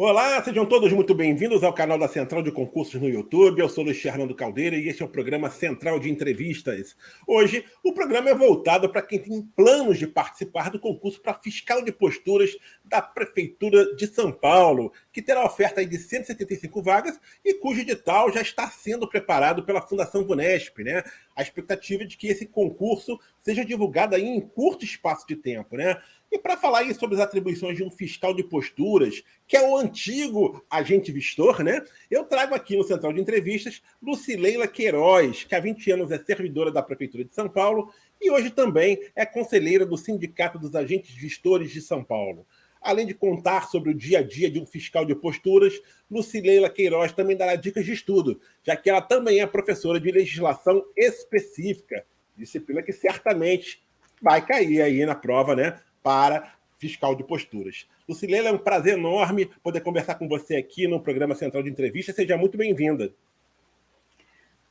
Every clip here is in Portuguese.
Olá, sejam todos muito bem-vindos ao canal da Central de Concursos no YouTube. Eu sou Luiz Fernando Caldeira e este é o programa Central de Entrevistas. Hoje, o programa é voltado para quem tem planos de participar do concurso para fiscal de posturas da Prefeitura de São Paulo, que terá oferta aí de 175 vagas e cujo edital já está sendo preparado pela Fundação Vunesp, né? A expectativa é de que esse concurso seja divulgado aí em curto espaço de tempo, né? E para falar aí sobre as atribuições de um fiscal de posturas, que é o antigo agente vistor, né? Eu trago aqui no Central de Entrevistas Lucileila Queiroz, que há 20 anos é servidora da Prefeitura de São Paulo e hoje também é conselheira do Sindicato dos Agentes Vistores de São Paulo. Além de contar sobre o dia a dia de um fiscal de posturas, Lucileila Queiroz também dará dicas de estudo, já que ela também é professora de legislação específica, disciplina que certamente vai cair aí na prova, né? Para fiscal de posturas. Lucileila, é um prazer enorme poder conversar com você aqui no programa Central de Entrevistas. Seja muito bem-vinda.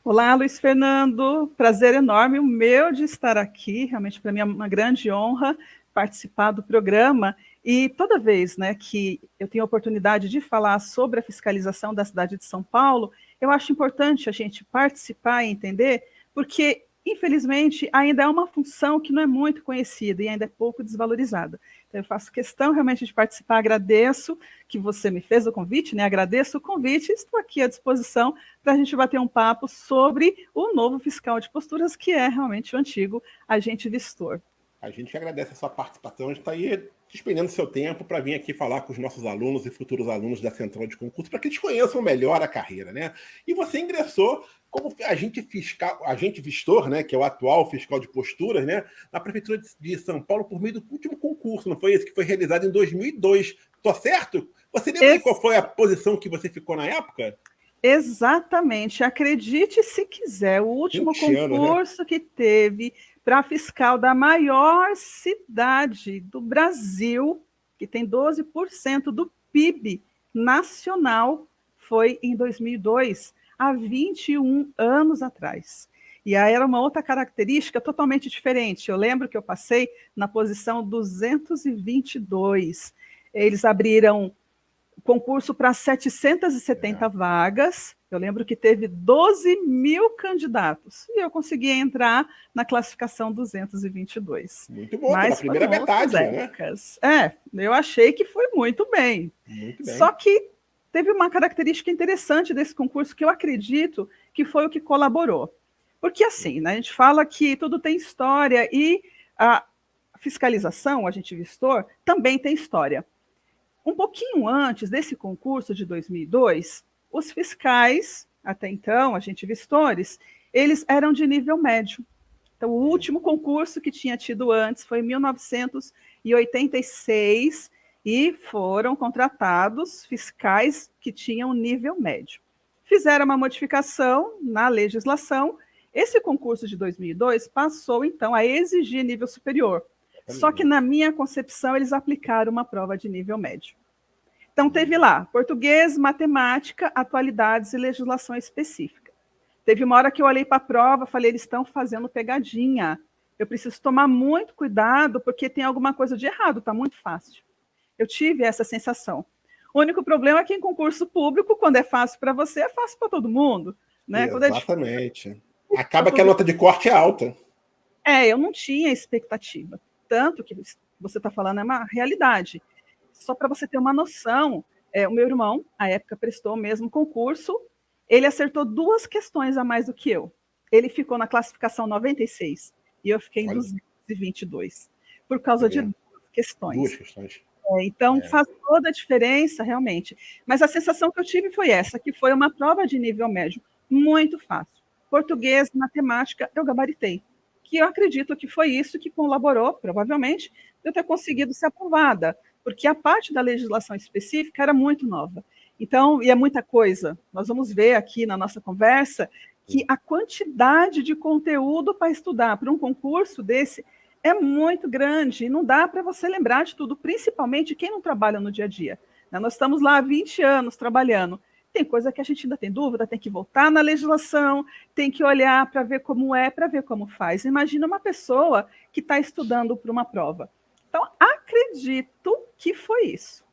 Olá, Luiz Fernando. Prazer enorme o meu de estar aqui. Realmente, para mim, é uma grande honra participar do programa. E toda vez, né, que eu tenho a oportunidade de falar sobre a fiscalização da cidade de São Paulo, eu acho importante a gente participar e entender, porque infelizmente, ainda é uma função que não é muito conhecida e ainda é pouco desvalorizada. Então, eu faço questão realmente de participar, agradeço que você me fez o convite, né? Agradeço o convite e estou aqui à disposição para a gente bater um papo sobre o novo fiscal de posturas, que é realmente o antigo agente vistor. A gente agradece a sua participação, a gente está aí despendendo seu tempo para vir aqui falar com os nossos alunos e futuros alunos da Central de Concurso, para que eles conheçam melhor a carreira, né? E você ingressou como agente fiscal, agente vistor, né, que é o atual fiscal de posturas, né, na Prefeitura de São Paulo por meio do último concurso, não foi esse que foi realizado em 2002. Tô certo? Você lembra qual foi a posição que você ficou na época? Exatamente. Acredite se quiser, o último concurso, né, que teve para fiscal da maior cidade do Brasil, que tem 12% do PIB nacional, foi em 2002, há 21 anos atrás. E aí era uma outra característica totalmente diferente. Eu lembro que eu passei na posição 222. Eles abriram concurso para 770 vagas. Eu lembro que teve 12 mil candidatos e eu consegui entrar na classificação 222. Muito bom, na primeira metade, né? Eu achei que foi muito bem. Muito bem. Só que teve uma característica interessante desse concurso que eu acredito que foi o que colaborou. Porque assim, né, a gente fala que tudo tem história e a fiscalização, o agente vistor, também tem história. Um pouquinho antes desse concurso de 2002, os fiscais, até então, agentes vistores, eles eram de nível médio. Então, o último concurso que tinha tido antes foi em 1986 e foram contratados fiscais que tinham nível médio. Fizeram uma modificação na legislação. Esse concurso de 2002 passou, então, a exigir nível superior. Só que, na minha concepção, eles aplicaram uma prova de nível médio. Então, teve lá português, matemática, atualidades e legislação específica. Teve uma hora que eu olhei para a prova, falei, eles estão fazendo pegadinha. Eu preciso tomar muito cuidado, porque tem alguma coisa de errado, está muito fácil. Eu tive essa sensação. O único problema é que em concurso público, quando é fácil para você, é fácil para todo mundo. Né? Exatamente. Acaba que a nota de corte é alta. Eu não tinha expectativa. Tanto que você está falando é uma realidade. Só para você ter uma noção, o meu irmão, à época, prestou o mesmo concurso, ele acertou 2 questões a mais do que eu. Ele ficou na classificação 96 e eu fiquei em 222, por causa de 2 questões. 2 questões. Então, faz toda a diferença, realmente. Mas a sensação que eu tive foi essa, que foi uma prova de nível médio muito fácil. Português, matemática, eu gabaritei. Que eu acredito que foi isso que colaborou, provavelmente, de eu ter conseguido ser aprovada, porque a parte da legislação específica era muito nova. Então, e é muita coisa. Nós vamos ver aqui na nossa conversa que a quantidade de conteúdo para estudar para um concurso desse é muito grande e não dá para você lembrar de tudo, principalmente quem não trabalha no dia a dia. Nós estamos lá há 20 anos trabalhando. Tem coisa que a gente ainda tem dúvida, tem que voltar na legislação, tem que olhar para ver como é, para ver como faz. Imagina uma pessoa que está estudando para uma prova. Então, acredito que foi isso.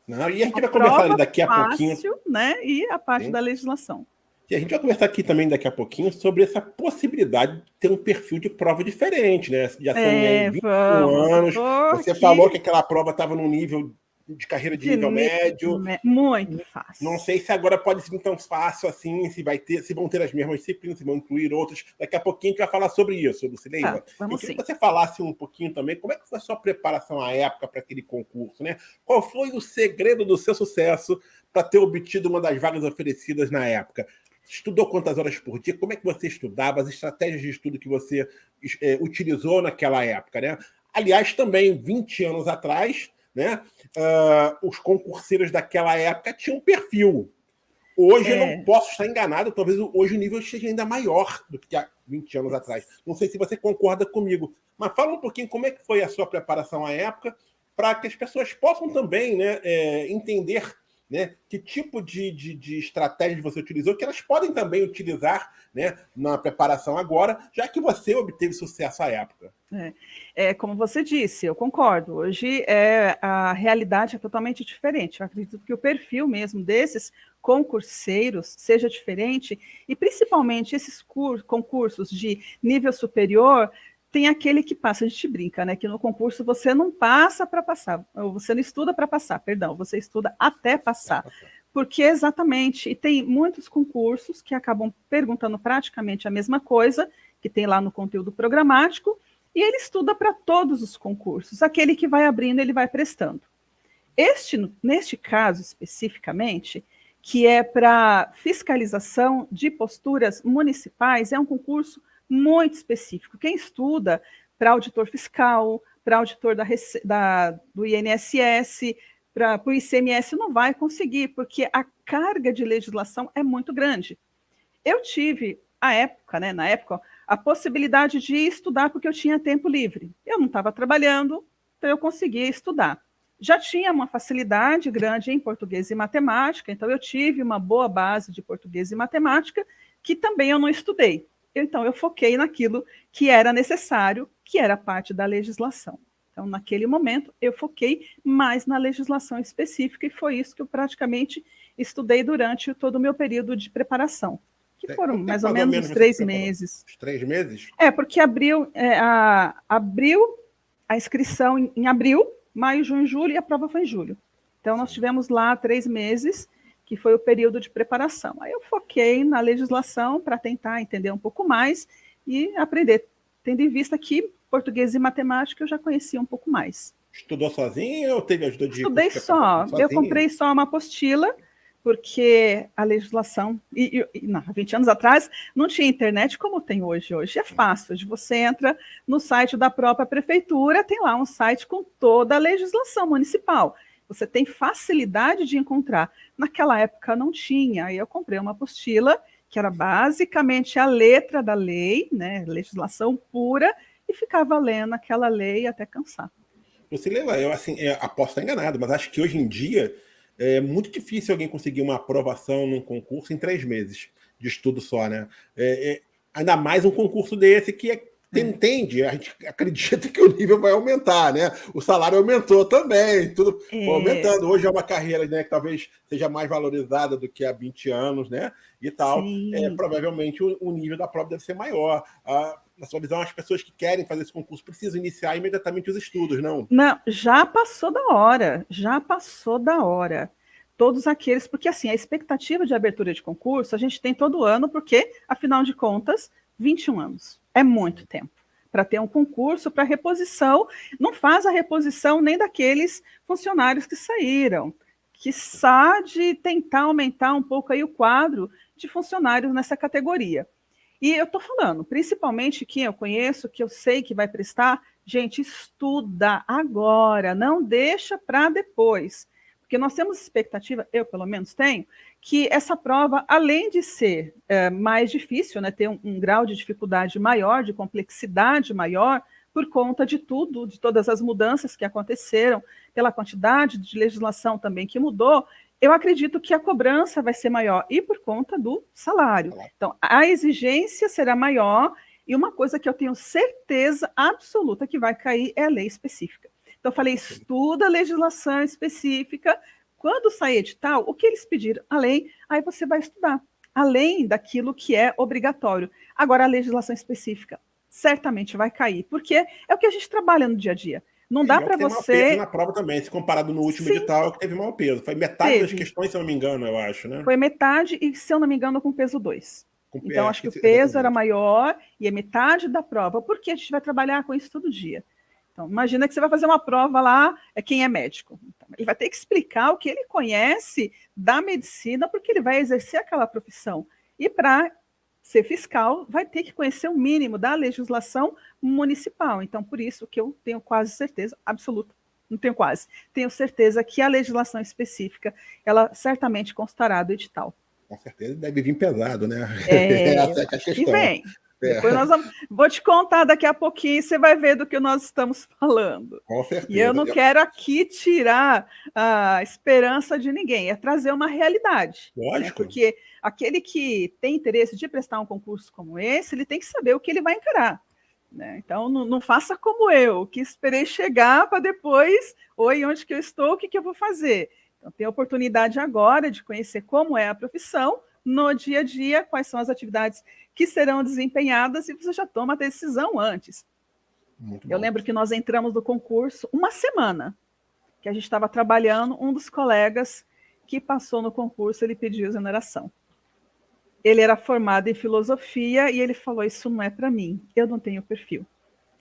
Não, e a gente vai conversar daqui a pouquinho. Fácil, né? E a parte Sim. da legislação. E a gente vai conversar aqui também daqui a pouquinho sobre essa possibilidade de ter um perfil de prova diferente, né? Já são aí 21 anos. Você falou que aquela prova estava num nível de carreira de nível médio. Muito fácil. Não sei se agora pode ser tão fácil assim, se vão ter as mesmas disciplinas, se vão incluir outras. Daqui a pouquinho a gente vai falar sobre isso, Lucileila. Vamos Eu queria que você falasse um pouquinho também como é que foi a sua preparação à época para aquele concurso, né? Qual foi o segredo do seu sucesso para ter obtido uma das vagas oferecidas na época? Estudou quantas horas por dia? Como é que você estudava? As estratégias de estudo que você utilizou naquela época, né? Aliás, também, 20 anos atrás, né, os concurseiros daquela época tinham um perfil. Hoje eu não posso estar enganado, talvez hoje o nível esteja ainda maior do que há 20 anos atrás. Não sei se você concorda comigo, mas fala um pouquinho como é que foi a sua preparação à época, para que as pessoas possam também, né, entender, né, que tipo de estratégia você utilizou, que elas podem também utilizar, né, na preparação agora, já que você obteve sucesso à época. Como você disse, eu concordo. Hoje a realidade é totalmente diferente. Eu acredito que o perfil mesmo desses concurseiros seja diferente, e principalmente esses concursos de nível superior, tem aquele que passa, a gente brinca, né? Que no concurso você não passa para passar, ou você não estuda para passar, perdão, você estuda até passar. Porque exatamente, e tem muitos concursos que acabam perguntando praticamente a mesma coisa que tem lá no conteúdo programático, e ele estuda para todos os concursos. Aquele que vai abrindo, ele vai prestando. Neste caso especificamente, que é para fiscalização de posturas municipais, é um concurso muito específico. Quem estuda para auditor fiscal, para auditor do INSS, para o ICMS, não vai conseguir, porque a carga de legislação é muito grande. Eu tive, na época, a possibilidade de estudar porque eu tinha tempo livre. Eu não estava trabalhando, então eu conseguia estudar. Já tinha uma facilidade grande em português e matemática, então eu tive uma boa base de português e matemática, que também eu não estudei. Então, eu foquei naquilo que era necessário, que era parte da legislação. Então, naquele momento, eu foquei mais na legislação específica, e foi isso que eu praticamente estudei durante todo o meu período de preparação, que foram mais ou menos uns 3 meses. Os 3 meses? Porque abriu a inscrição em abril, maio, junho, julho, e a prova foi em julho. Então, nós tivemos lá 3 meses, que foi o período de preparação. Aí eu foquei na legislação para tentar entender um pouco mais e aprender, tendo em vista que português e matemática eu já conhecia um pouco mais. Estudou sozinha ou teve ajuda de... Estudei só. Eu comprei só uma apostila, porque a legislação, 20 anos atrás, não tinha internet como tem hoje. Hoje é fácil. Hoje você entra no site da própria prefeitura, tem lá um site com toda a legislação municipal. Você tem facilidade de encontrar. Naquela época não tinha. Aí eu comprei uma apostila, que era basicamente a letra da lei, né, legislação pura, e ficava lendo aquela lei até cansar. Lucileila, eu aposto estar enganado, mas acho que hoje em dia é muito difícil alguém conseguir uma aprovação num concurso em 3 meses de estudo só, né? Ainda mais um concurso desse que entende, a gente acredita que o nível vai aumentar, né? O salário aumentou também, tudo foi aumentando. Hoje é uma carreira, né, que talvez seja mais valorizada do que há 20 anos, né? E tal. Provavelmente o nível da prova deve ser maior. Na sua visão, as pessoas que querem fazer esse concurso precisam iniciar imediatamente os estudos, não? Não, já passou da hora, já passou da hora. Todos aqueles, porque assim, a expectativa de abertura de concurso a gente tem todo ano, porque, afinal de contas, 21 anos. É muito tempo para ter um concurso para reposição. Não faz a reposição nem daqueles funcionários que saíram, quiçá de tentar aumentar um pouco aí o quadro de funcionários nessa categoria. E eu estou falando, principalmente quem eu conheço, que eu sei que vai prestar, gente, estuda agora, não deixa para depois. Porque nós temos expectativa, eu pelo menos tenho, que essa prova, além de ser mais difícil, né, ter um grau de dificuldade maior, de complexidade maior, por conta de tudo, de todas as mudanças que aconteceram, pela quantidade de legislação também que mudou, eu acredito que a cobrança vai ser maior, e por conta do salário. Então, a exigência será maior, e uma coisa que eu tenho certeza absoluta que vai cair é a lei específica. Então, eu falei, estuda a legislação específica Quando sair edital, o que eles pediram? A lei, aí você vai estudar, além daquilo que é obrigatório. Agora, a legislação específica certamente vai cair, porque é o que a gente trabalha no dia a dia. Não dá É o para que tem maior peso você... na prova também, se comparado no último Sim, edital, é o que teve maior peso. Foi metade das teve. questões, se eu não me engano, eu acho, né? Foi metade e, se eu não me engano, com peso 2. Então, É, acho que o peso era exatamente. maior e é metade da prova, porque a gente vai trabalhar com isso todo dia. Então, imagina que você vai fazer uma prova lá, quem é médico. Então, ele vai ter que explicar o que ele conhece da medicina, porque ele vai exercer aquela profissão. E para ser fiscal, vai ter que conhecer o mínimo da legislação municipal. Então, por isso que eu tenho quase certeza, absoluta, não tenho quase, tenho certeza que a legislação específica, ela certamente constará do edital. Com certeza deve vir pesado, né? Eu Essa é a acho que questão. vem. É, Depois vou te contar daqui a pouquinho e você vai ver do que nós estamos falando. com E eu certeza. não quero aqui tirar a esperança de ninguém, é trazer uma realidade. Né? Lógico. Porque aquele que tem interesse de prestar um concurso como esse, ele tem que saber o que ele vai encarar. Né? Então, não faça como eu, que esperei chegar para depois, oi, onde que eu estou, o que eu vou fazer? Então, tem a oportunidade agora de conhecer como é a profissão, no dia a dia, quais são as atividades que serão desempenhadas e você já toma a decisão antes. Muito Eu bom. lembro que nós entramos no concurso uma semana que a gente estava trabalhando, um dos colegas que passou no concurso, ele pediu exoneração. Ele era formado em filosofia e ele falou, isso não é para mim, eu não tenho perfil.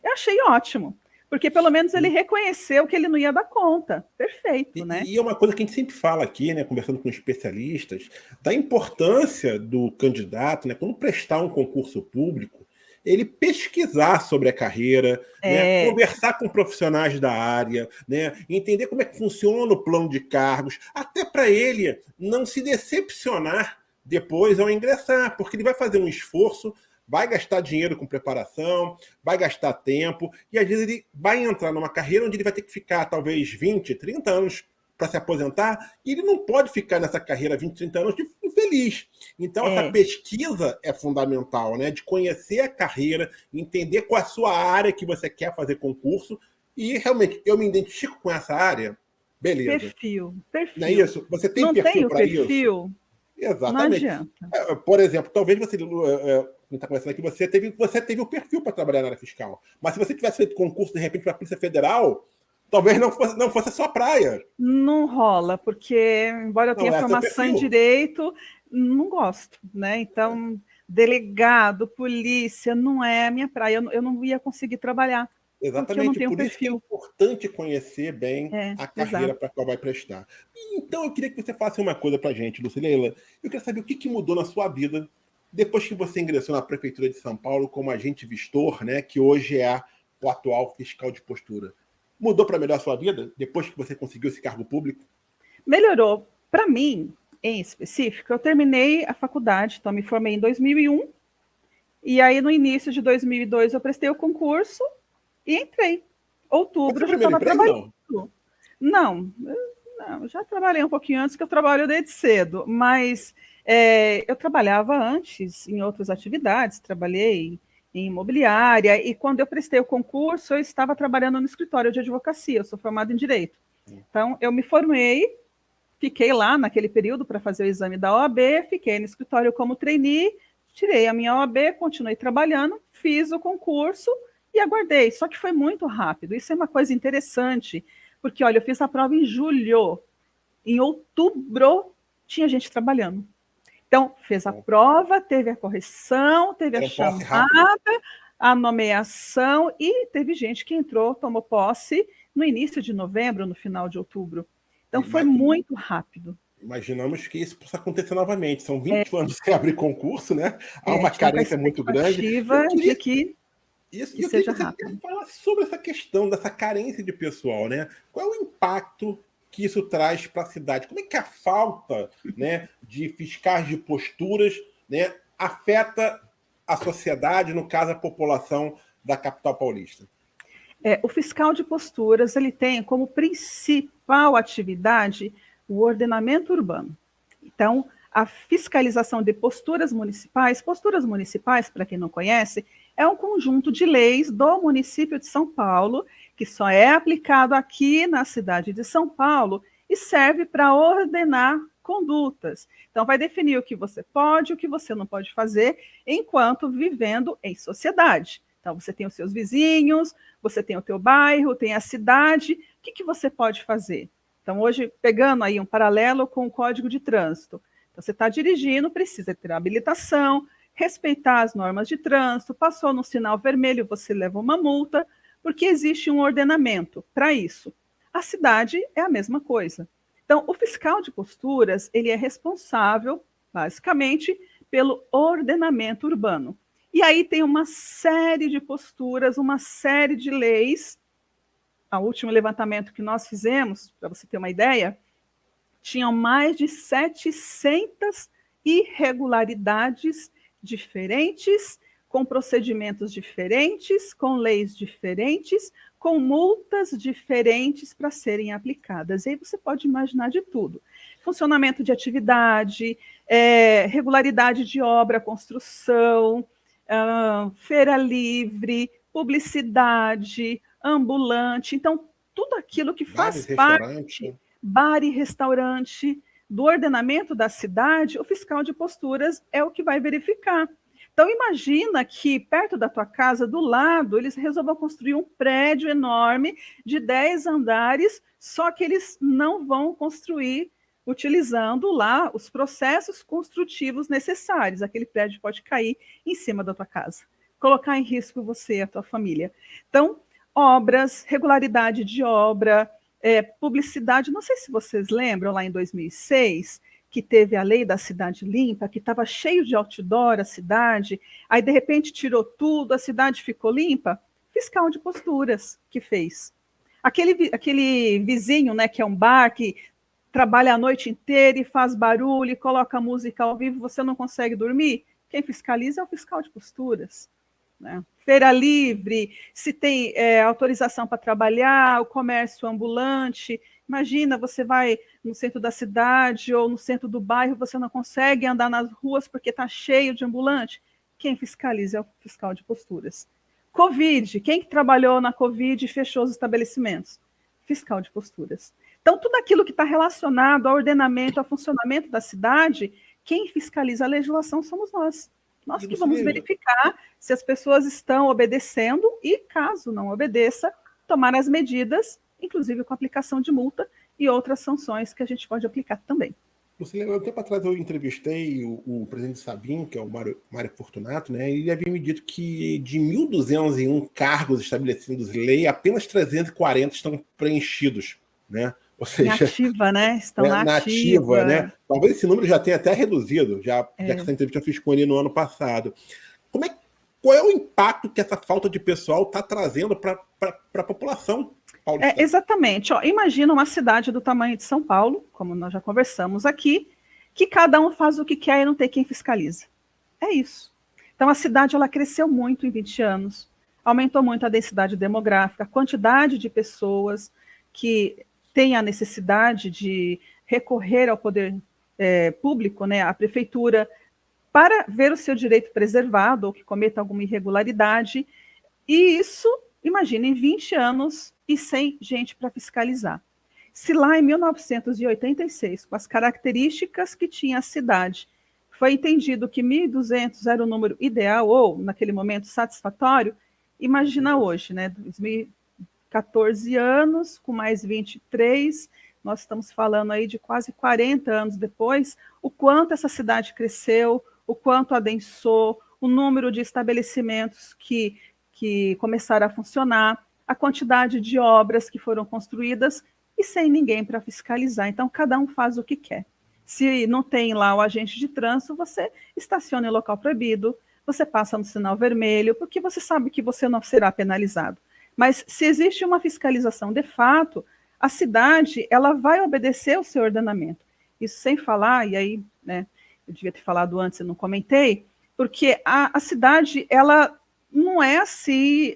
Eu achei ótimo, porque pelo menos ele reconheceu que ele não ia dar conta. Perfeito, né? E é uma coisa que a gente sempre fala aqui, né, conversando com especialistas, da importância do candidato, né, quando prestar um concurso público, ele pesquisar sobre a carreira, né, conversar com profissionais da área, né, entender como é que funciona o plano de cargos, até para ele não se decepcionar depois ao ingressar, porque ele vai fazer um esforço, vai gastar dinheiro com preparação, vai gastar tempo, e às vezes ele vai entrar numa carreira onde ele vai ter que ficar talvez 20, 30 anos para se aposentar, e ele não pode ficar nessa carreira 20, 30 anos infeliz. Então, essa pesquisa é fundamental, né? De conhecer a carreira, entender qual é a sua área que você quer fazer concurso, e realmente, eu me identifico com essa área, beleza. Perfil. Não é isso? Você tem não perfil para isso? Perfil? Exatamente. Não adianta. Por exemplo, talvez você está conversando aqui, você teve o perfil para trabalhar na área fiscal. Mas se você tivesse feito concurso, de repente, para a Polícia Federal, talvez não fosse a sua praia. Não rola, porque, embora eu tenha formação em direito, não gosto, né? Então, delegado, polícia, não é a minha praia. Eu não ia conseguir trabalhar. Exatamente, por isso que é importante conhecer bem a carreira para a qual vai prestar. Então, eu queria que você falasse uma coisa para a gente, Lucilena. Eu queria saber o que mudou na sua vida depois que você ingressou na Prefeitura de São Paulo como agente vistor, né, que hoje é o atual fiscal de postura. Mudou para melhor a sua vida depois que você conseguiu esse cargo público? Melhorou. Para mim, em específico, eu terminei a faculdade, então me formei em 2001, e aí no início de 2002 eu prestei o concurso e entrei. Outubro eu já estava trabalhando. Não, já trabalhei um pouquinho antes, que eu trabalho desde cedo, mas eu trabalhava antes em outras atividades, trabalhei em imobiliária, e quando eu prestei o concurso, eu estava trabalhando no escritório de advocacia, eu sou formada em Direito. Então, eu me formei, fiquei lá naquele período para fazer o exame da OAB, fiquei no escritório como trainee, tirei a minha OAB, continuei trabalhando, fiz o concurso e aguardei. Só que foi muito rápido. Isso é uma coisa interessante, porque, olha, eu fiz a prova em julho, em outubro tinha gente trabalhando. Então, fez a prova, teve a correção, teve a chamada, a nomeação, e teve gente que entrou, tomou posse no início de novembro, no final de outubro. Então, foi muito rápido. Imaginamos que isso possa acontecer novamente. São 20 anos sem abrir concurso, né? Há uma carência muito grande. De que isso, seja rápido. Fala sobre essa questão dessa carência de pessoal, né? Qual é o impacto que isso traz para a cidade? Como é que a falta, né, de fiscais de posturas, né, afeta a sociedade, no caso, a população da capital paulista? O fiscal de posturas, ele tem como principal atividade o ordenamento urbano. Então, a fiscalização de posturas municipais, para quem não conhece, é um conjunto de leis do município de São Paulo, que só é aplicado aqui na cidade de São Paulo, e serve para ordenar condutas. Então, vai definir o que você pode, o que você não pode fazer, enquanto vivendo em sociedade. Então, você tem os seus vizinhos, você tem o teu bairro, tem a cidade. O que você pode fazer? Então, hoje, pegando aí um paralelo com o Código de Trânsito. Então, você está dirigindo, precisa ter habilitação, respeitar as normas de trânsito, passou no sinal vermelho, você leva uma multa, porque existe um ordenamento para isso. A cidade é a mesma coisa. Então, o fiscal de posturas, ele é responsável, basicamente, pelo ordenamento urbano. E aí tem uma série de posturas, uma série de leis. O último levantamento que nós fizemos, para você ter uma ideia, tinham mais de 700 irregularidades diferentes, com procedimentos diferentes, com leis diferentes, com multas diferentes para serem aplicadas. E aí você pode imaginar de tudo. Funcionamento de atividade, regularidade de obra, construção, feira livre, publicidade, ambulante. Então, tudo aquilo que faz parte, bar e restaurante, do ordenamento da cidade, o fiscal de posturas é o que vai verificar. Então, imagina que perto da tua casa, do lado, eles resolvam construir um prédio enorme de 10 andares, só que eles não vão construir utilizando lá os processos construtivos necessários. Aquele prédio pode cair em cima da tua casa, colocar em risco você e a tua família. Então, obras, regularidade de obra, publicidade. Não sei se vocês lembram, lá em 2006, que teve a lei da cidade limpa, que estava cheio de outdoor a cidade, aí de repente tirou tudo, a cidade ficou limpa. Fiscal de posturas que fez. Aquele vizinho, né, que é um bar, que trabalha a noite inteira e faz barulho e coloca música ao vivo, você não consegue dormir? Quem fiscaliza é o fiscal de posturas. Né? Feira livre, se tem autorização para trabalhar, o comércio ambulante. Imagina, você vai no centro da cidade ou no centro do bairro, você não consegue andar nas ruas porque está cheio de ambulante. Quem fiscaliza é o fiscal de posturas. Covid, quem que trabalhou na Covid e fechou os estabelecimentos? Fiscal de posturas. Então, tudo aquilo que está relacionado ao ordenamento, ao funcionamento da cidade, quem fiscaliza a legislação somos nós. Nós que vamos verificar se as pessoas estão obedecendo e, caso não obedeça, tomar as medidas, inclusive com aplicação de multa e outras sanções que a gente pode aplicar também. Você lembra, um tempo atrás eu entrevistei o presidente Sabin, que é o Mário Fortunato, né? E ele havia me dito que de 1.201 cargos estabelecidos em lei, apenas 340 estão preenchidos, né? Ou seja, ativa, né? Estão na ativa, né? Talvez esse número já tenha até reduzido, já que essa entrevista eu fiz com ele no ano passado. Qual é o impacto que essa falta de pessoal está trazendo para a população paulista? Exatamente. Imagina uma cidade do tamanho de São Paulo, como nós já conversamos aqui, que cada um faz o que quer e não tem quem fiscaliza. É isso. Então, a cidade ela cresceu muito em 20 anos, aumentou muito a densidade demográfica, a quantidade de pessoas que têm a necessidade de recorrer ao poder público, né, à prefeitura, para ver o seu direito preservado ou que cometa alguma irregularidade. E isso, imagina, em 20 anos e sem gente para fiscalizar. Se lá em 1986, com as características que tinha a cidade, foi entendido que 1.200 era o número ideal ou, naquele momento, satisfatório, imagina hoje, né? 2014 anos, com mais 23, nós estamos falando aí de quase 40 anos depois, o quanto essa cidade cresceu, o quanto adensou, o número de estabelecimentos que começaram a funcionar, a quantidade de obras que foram construídas e sem ninguém para fiscalizar. Então, cada um faz o que quer. Se não tem lá o agente de trânsito, você estaciona em local proibido, você passa no sinal vermelho, porque você sabe que você não será penalizado. Mas se existe uma fiscalização de fato, a cidade ela vai obedecer o seu ordenamento. Isso sem falar, e aí, né, eu devia ter falado antes, eu não comentei, porque a cidade, ela não é assim,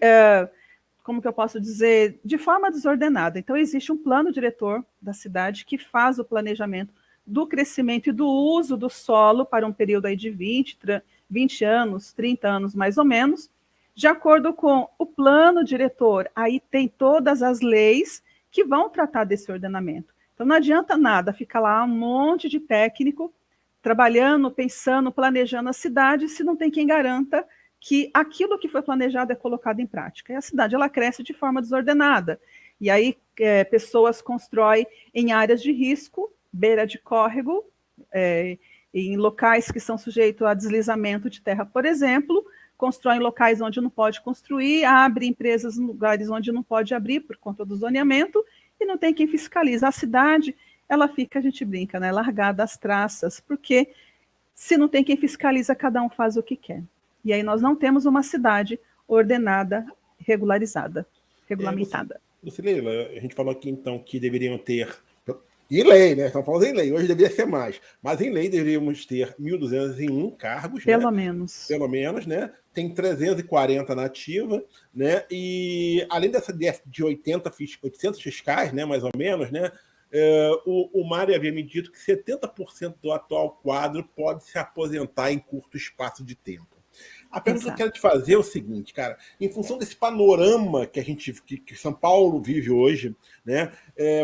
como que eu posso dizer, de forma desordenada. Então, existe um plano diretor da cidade que faz o planejamento do crescimento e do uso do solo para um período aí de 20 anos, 30 anos mais ou menos, de acordo com o plano diretor. Aí tem todas as leis que vão tratar desse ordenamento. Então, não adianta nada ficar lá um monte de técnico trabalhando, pensando, planejando a cidade, se não tem quem garanta que aquilo que foi planejado é colocado em prática. E a cidade ela cresce de forma desordenada. E aí pessoas constroem em áreas de risco, beira de córrego, em locais que são sujeitos a deslizamento de terra, por exemplo, constroem locais onde não pode construir, abre empresas em lugares onde não pode abrir por conta do zoneamento, e não tem quem fiscaliza. A cidade, ela fica, a gente brinca, né, largada às traças, porque se não tem quem fiscaliza, cada um faz o que quer. E aí nós não temos uma cidade ordenada, regularizada, regulamentada. Lucilena, a gente falou aqui então que deveriam ter, em lei, né? Estamos falando em lei, hoje deveria ser mais, mas em lei deveríamos ter 1.201 cargos, pelo né? menos. Pelo menos, né? Tem 340 na ativa, né? E além dessa de 800 fiscais, né? Mais ou menos, né? O Mário havia me dito que 70% do atual quadro pode se aposentar em curto espaço de tempo. A pergunta que eu quero te fazer é o seguinte, cara, em função desse panorama que São Paulo vive hoje, né,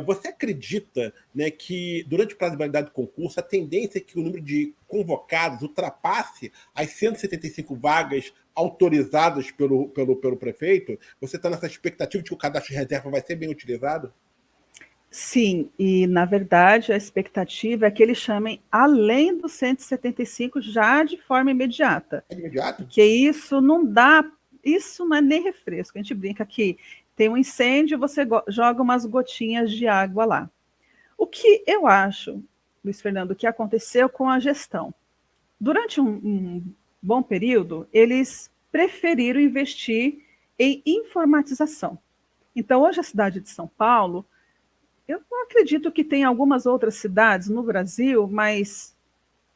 você acredita, né, que durante o prazo de validade do concurso a tendência é que o número de convocados ultrapasse as 175 vagas autorizadas pelo prefeito? Você está nessa expectativa de que o cadastro de reserva vai ser bem utilizado? Sim, e na verdade a expectativa é que eles chamem além dos 175 já de forma imediata. É imediato? Porque isso não é nem refresco. A gente brinca que tem um incêndio, você joga umas gotinhas de água lá. O que eu acho, Luiz Fernando, que aconteceu com a gestão? Durante um bom período, eles preferiram investir em informatização. Então, hoje a cidade de São Paulo, eu não acredito que tem algumas outras cidades no Brasil, mas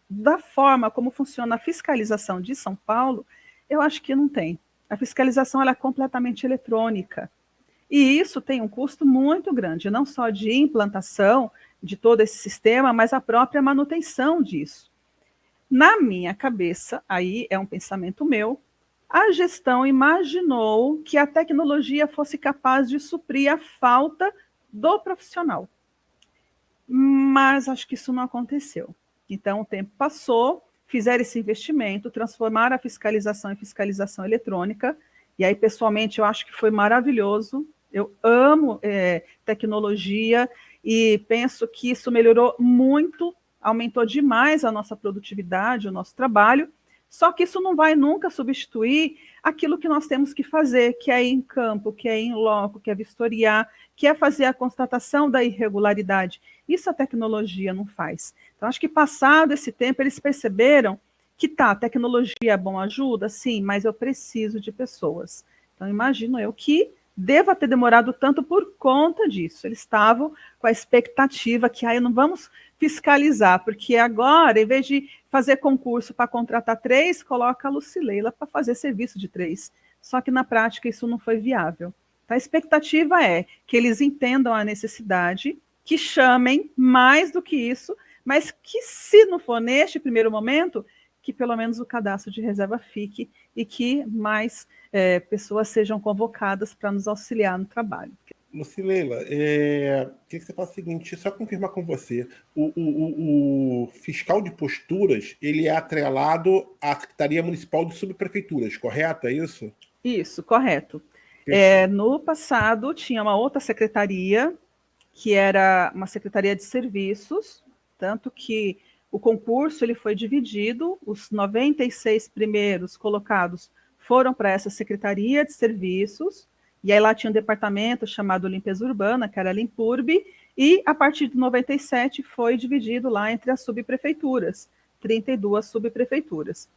da forma como funciona a fiscalização de São Paulo, eu acho que não tem. A fiscalização ela é completamente eletrônica. E isso tem um custo muito grande, não só de implantação de todo esse sistema, mas a própria manutenção disso. Na minha cabeça, aí é um pensamento meu, a gestão imaginou que a tecnologia fosse capaz de suprir a falta do profissional. Mas acho que isso não aconteceu. Então, o tempo passou, fizeram esse investimento, transformaram a fiscalização em fiscalização eletrônica, e aí, pessoalmente, eu acho que foi maravilhoso. Eu amo tecnologia e penso que isso melhorou muito, aumentou demais a nossa produtividade, o nosso trabalho, só que isso não vai nunca substituir aquilo que nós temos que fazer, que é ir em campo, que é ir em loco, que é vistoriar, que é fazer a constatação da irregularidade. Isso a tecnologia não faz. Então, acho que passado esse tempo, eles perceberam que a tecnologia é bom, ajuda, sim, mas eu preciso de pessoas. Então, imagino eu que deva ter demorado tanto por conta disso. Eles estavam com a expectativa que não vamos fiscalizar, porque agora, em vez de fazer concurso para contratar 3, coloca a Lucileila para fazer serviço de 3. Só que na prática isso não foi viável. Então, a expectativa é que eles entendam a necessidade, que chamem mais do que isso, mas que se não for neste primeiro momento, que pelo menos o cadastro de reserva fique e que mais pessoas sejam convocadas para nos auxiliar no trabalho. Lucileila, queria que você faça o seguinte, só confirmar com você, o fiscal de posturas, ele é atrelado à Secretaria Municipal de Subprefeituras, correto? É isso? Isso, correto. No passado, tinha uma outra secretaria, que era uma secretaria de serviços, tanto que o concurso ele foi dividido, os 96 primeiros colocados foram para essa secretaria de serviços, e aí lá tinha um departamento chamado Limpeza Urbana, que era a Limpurb, e a partir de 97 foi dividido lá entre as subprefeituras, 32 subprefeituras.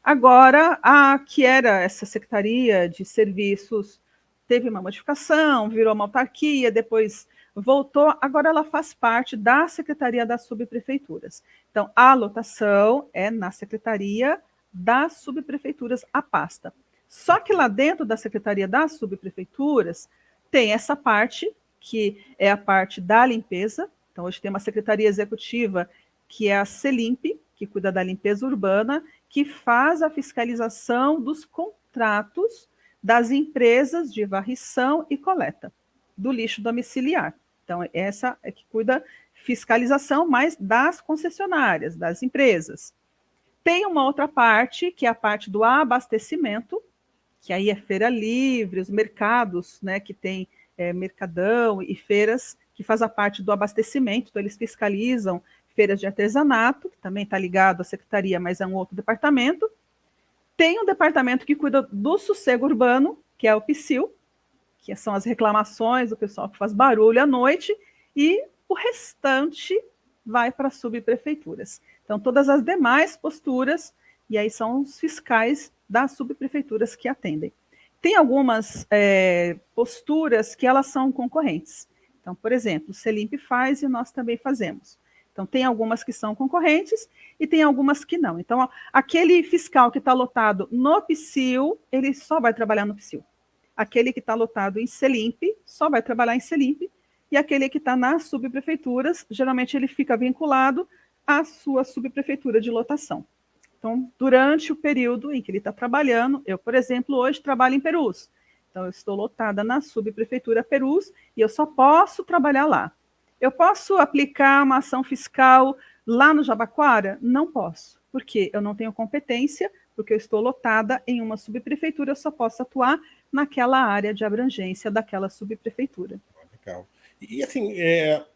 Agora, a que era essa secretaria de serviços teve uma modificação, virou uma autarquia, depois voltou, agora ela faz parte da Secretaria das Subprefeituras. Então, a lotação é na Secretaria das Subprefeituras, a pasta. Só que lá dentro da Secretaria das Subprefeituras tem essa parte, que é a parte da limpeza. Então, hoje tem uma Secretaria Executiva, que é a CELIMP, que cuida da limpeza urbana, que faz a fiscalização dos contratos das empresas de varrição e coleta do lixo domiciliar. Então, essa é que cuida fiscalização mais das concessionárias, das empresas. Tem uma outra parte, que é a parte do abastecimento, que aí é feira livre, os mercados, né, que tem mercadão e feiras, que faz a parte do abastecimento, então eles fiscalizam feiras de artesanato, que também está ligado à secretaria, mas é um outro departamento. Tem um departamento que cuida do sossego urbano, que é o PSIL, que são as reclamações do pessoal que faz barulho à noite, e o restante vai para as subprefeituras. Então, todas as demais posturas, e aí são os fiscais das subprefeituras que atendem. Tem algumas posturas que elas são concorrentes. Então, por exemplo, o Selimp faz e nós também fazemos. Então, tem algumas que são concorrentes e tem algumas que não. Então, aquele fiscal que está lotado no PSIL, ele só vai trabalhar no PSIL. Aquele que está lotado em Selimp, só vai trabalhar em Selimp, e aquele que está nas subprefeituras, geralmente ele fica vinculado à sua subprefeitura de lotação. Então, durante o período em que ele está trabalhando, eu, por exemplo, hoje trabalho em Perus. Então, eu estou lotada na subprefeitura Perus e eu só posso trabalhar lá. Eu posso aplicar uma ação fiscal lá no Jabaquara? Não posso, porque eu não tenho competência, porque eu estou lotada em uma subprefeitura, eu só posso atuar naquela área de abrangência daquela subprefeitura. Legal. E assim,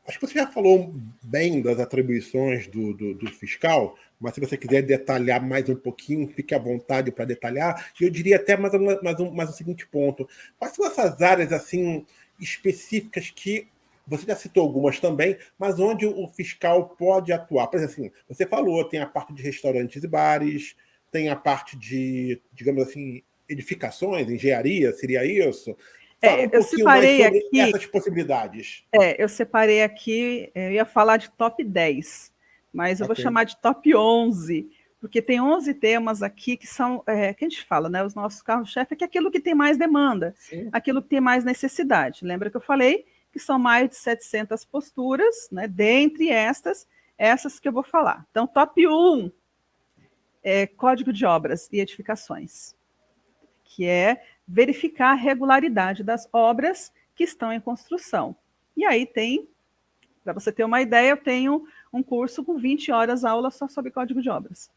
acho que você já falou bem das atribuições do fiscal, mas se você quiser detalhar mais um pouquinho, fique à vontade para detalhar. E eu diria até mais um seguinte ponto. Quais são essas áreas assim específicas que você já citou algumas também, mas onde o fiscal pode atuar? Por exemplo, assim, você falou, tem a parte de restaurantes e bares, tem a parte de, digamos assim, edificações, engenharia, seria isso? Fala um pouquinho mais sobre aqui, essas possibilidades. Eu separei aqui, eu ia falar de top 10, mas eu vou chamar de top 11, porque tem 11 temas aqui que são, que a gente fala, né? Os nossos carros-chefe, que é aquilo que tem mais demanda, sim, aquilo que tem mais necessidade. Lembra que eu falei que são mais de 700 posturas, né? Dentre essas que eu vou falar. Então, top 1 é Código de Obras e Edificações, que é verificar a regularidade das obras que estão em construção. E aí tem, para você ter uma ideia, eu tenho um curso com 20 horas aula só sobre Código de Obras,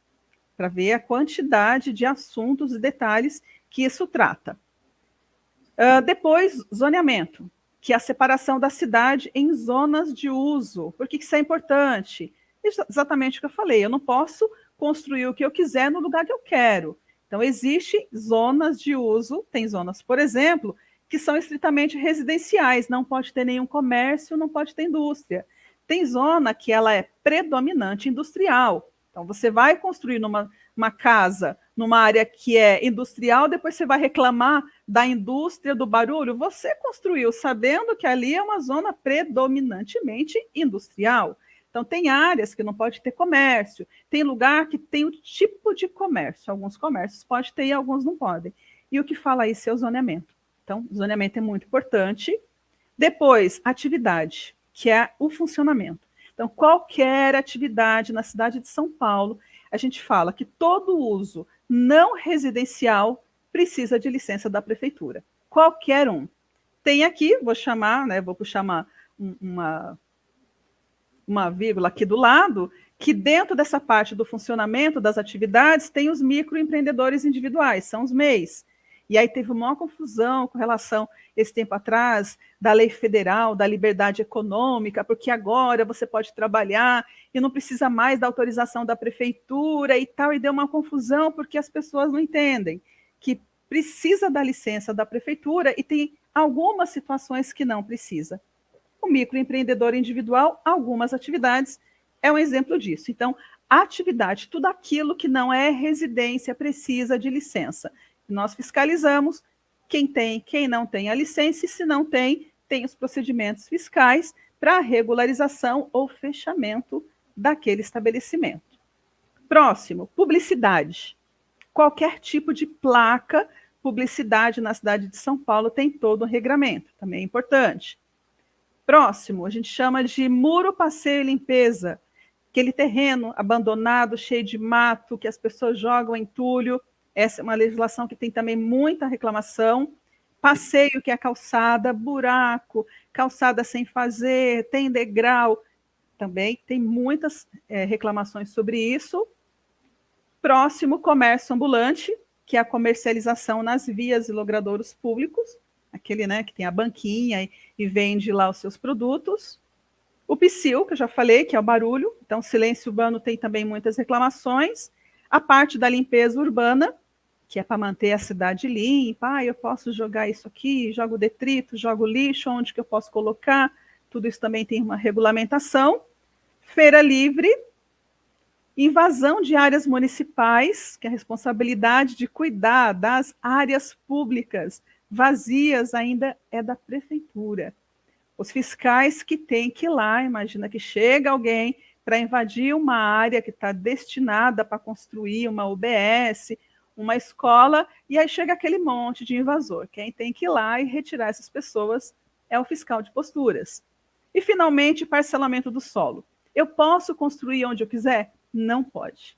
para ver a quantidade de assuntos e detalhes que isso trata. Depois, zoneamento, que é a separação da cidade em zonas de uso. Por que isso é importante? Exatamente o que eu falei, eu não posso construir o que eu quiser no lugar que eu quero. Então, existem zonas de uso, tem zonas, por exemplo, que são estritamente residenciais, não pode ter nenhum comércio, não pode ter indústria. Tem zona que ela é predominante industrial. Então, você vai construir uma casa numa área que é industrial, depois você vai reclamar da indústria, do barulho. Você construiu sabendo que ali é uma zona predominantemente industrial. Então, tem áreas que não pode ter comércio, tem lugar que tem o tipo de comércio. Alguns comércios podem ter e alguns não podem. E o que fala isso é o zoneamento. Então, o zoneamento é muito importante. Depois, atividade, que é o funcionamento. Então, qualquer atividade na cidade de São Paulo, a gente fala que todo uso não residencial precisa de licença da prefeitura. Qualquer um. Tem aqui, vou chamar, né, vou puxar uma vírgula aqui do lado, que dentro dessa parte do funcionamento das atividades tem os microempreendedores individuais, são os MEIs. E aí teve uma confusão com relação, esse tempo atrás, da lei federal, da liberdade econômica, porque agora você pode trabalhar e não precisa mais da autorização da prefeitura e tal, e deu uma confusão porque as pessoas não entendem que precisa da licença da prefeitura e tem algumas situações que não precisa. O microempreendedor individual, algumas atividades, é um exemplo disso. Então, atividade, tudo aquilo que não é residência precisa de licença. Nós fiscalizamos quem tem, quem não tem a licença, e se não tem, tem os procedimentos fiscais para regularização ou fechamento daquele estabelecimento. Próximo, publicidade. Qualquer tipo de placa, publicidade na cidade de São Paulo tem todo um regramento, também é importante. Próximo, a gente chama de muro, passeio e limpeza, aquele terreno abandonado, cheio de mato, que as pessoas jogam entulho. Essa é uma legislação que tem também muita reclamação. passeio que é calçada, buraco, calçada sem fazer, tem degrau. Também tem muitas reclamações sobre isso. Próximo, comércio ambulante, que é a comercialização nas vias e logradouros públicos, aquele, né, que tem a banquinha e vende lá os seus produtos. O psil, que eu já falei, que é o barulho. Então, silêncio urbano tem também muitas reclamações. A parte da limpeza urbana, que é para manter a cidade limpa. Eu posso jogar isso aqui, jogo detrito, jogo lixo, onde que eu posso colocar? Tudo isso também tem uma regulamentação. Feira livre, invasão de áreas municipais, que é a responsabilidade de cuidar das áreas públicas vazias ainda é da prefeitura. Os fiscais que têm que ir lá, imagina que chega alguém para invadir uma área que está destinada para construir uma UBS, uma escola, e aí chega aquele monte de invasor. Quem tem que ir lá e retirar essas pessoas é o fiscal de posturas. E, finalmente, parcelamento do solo. Eu posso construir onde eu quiser? Não pode.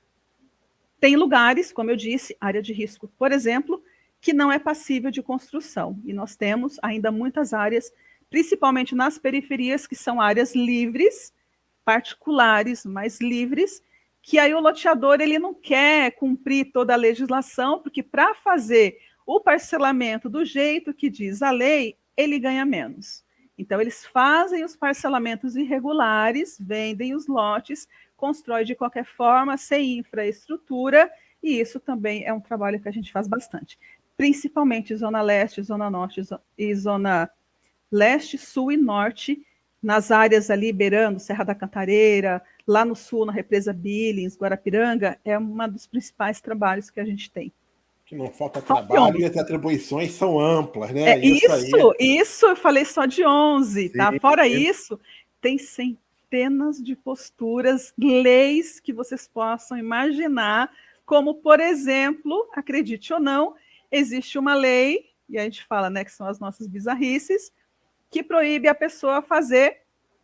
Tem lugares, como eu disse, área de risco, por exemplo, que não é passível de construção. E nós temos ainda muitas áreas, principalmente nas periferias, que são áreas livres, particulares, mas livres, que aí o loteador ele não quer cumprir toda a legislação, porque para fazer o parcelamento do jeito que diz a lei, ele ganha menos. Então, eles fazem os parcelamentos irregulares, vendem os lotes, constrói de qualquer forma, sem infraestrutura, e isso também é um trabalho que a gente faz bastante. Principalmente Zona Leste, Zona Norte e Zona Leste, Sul e Norte, nas áreas ali beirando Serra da Cantareira, lá no sul, na represa Billings, Guarapiranga, é um dos principais trabalhos que a gente tem. Que não falta trabalho e as atribuições são amplas, né? Isso eu falei só de 11, tá? Sim. Fora isso, tem centenas de posturas, leis que vocês possam imaginar, como, por exemplo, acredite ou não, existe uma lei, e a gente fala, né, que são as nossas bizarrices, que proíbe a pessoa fazer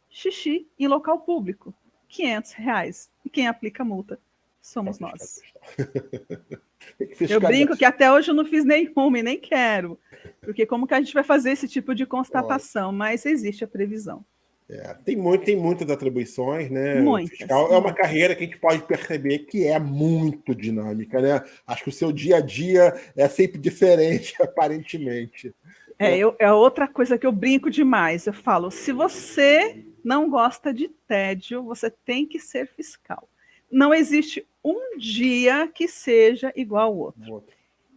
xixi em local público. R$500. E quem aplica a multa? Somos nós. Eu brinco que até hoje eu não fiz nenhuma e nem quero. Porque como que a gente vai fazer esse tipo de constatação? Mas existe a previsão. Tem muitas atribuições, né? Muitas, o fiscal é uma carreira que a gente pode perceber que é muito dinâmica, né? Acho que o seu dia a dia é sempre diferente, aparentemente. É outra coisa que eu brinco demais. Eu falo, se você não gosta de tédio, você tem que ser fiscal. Não existe um dia que seja igual ao outro.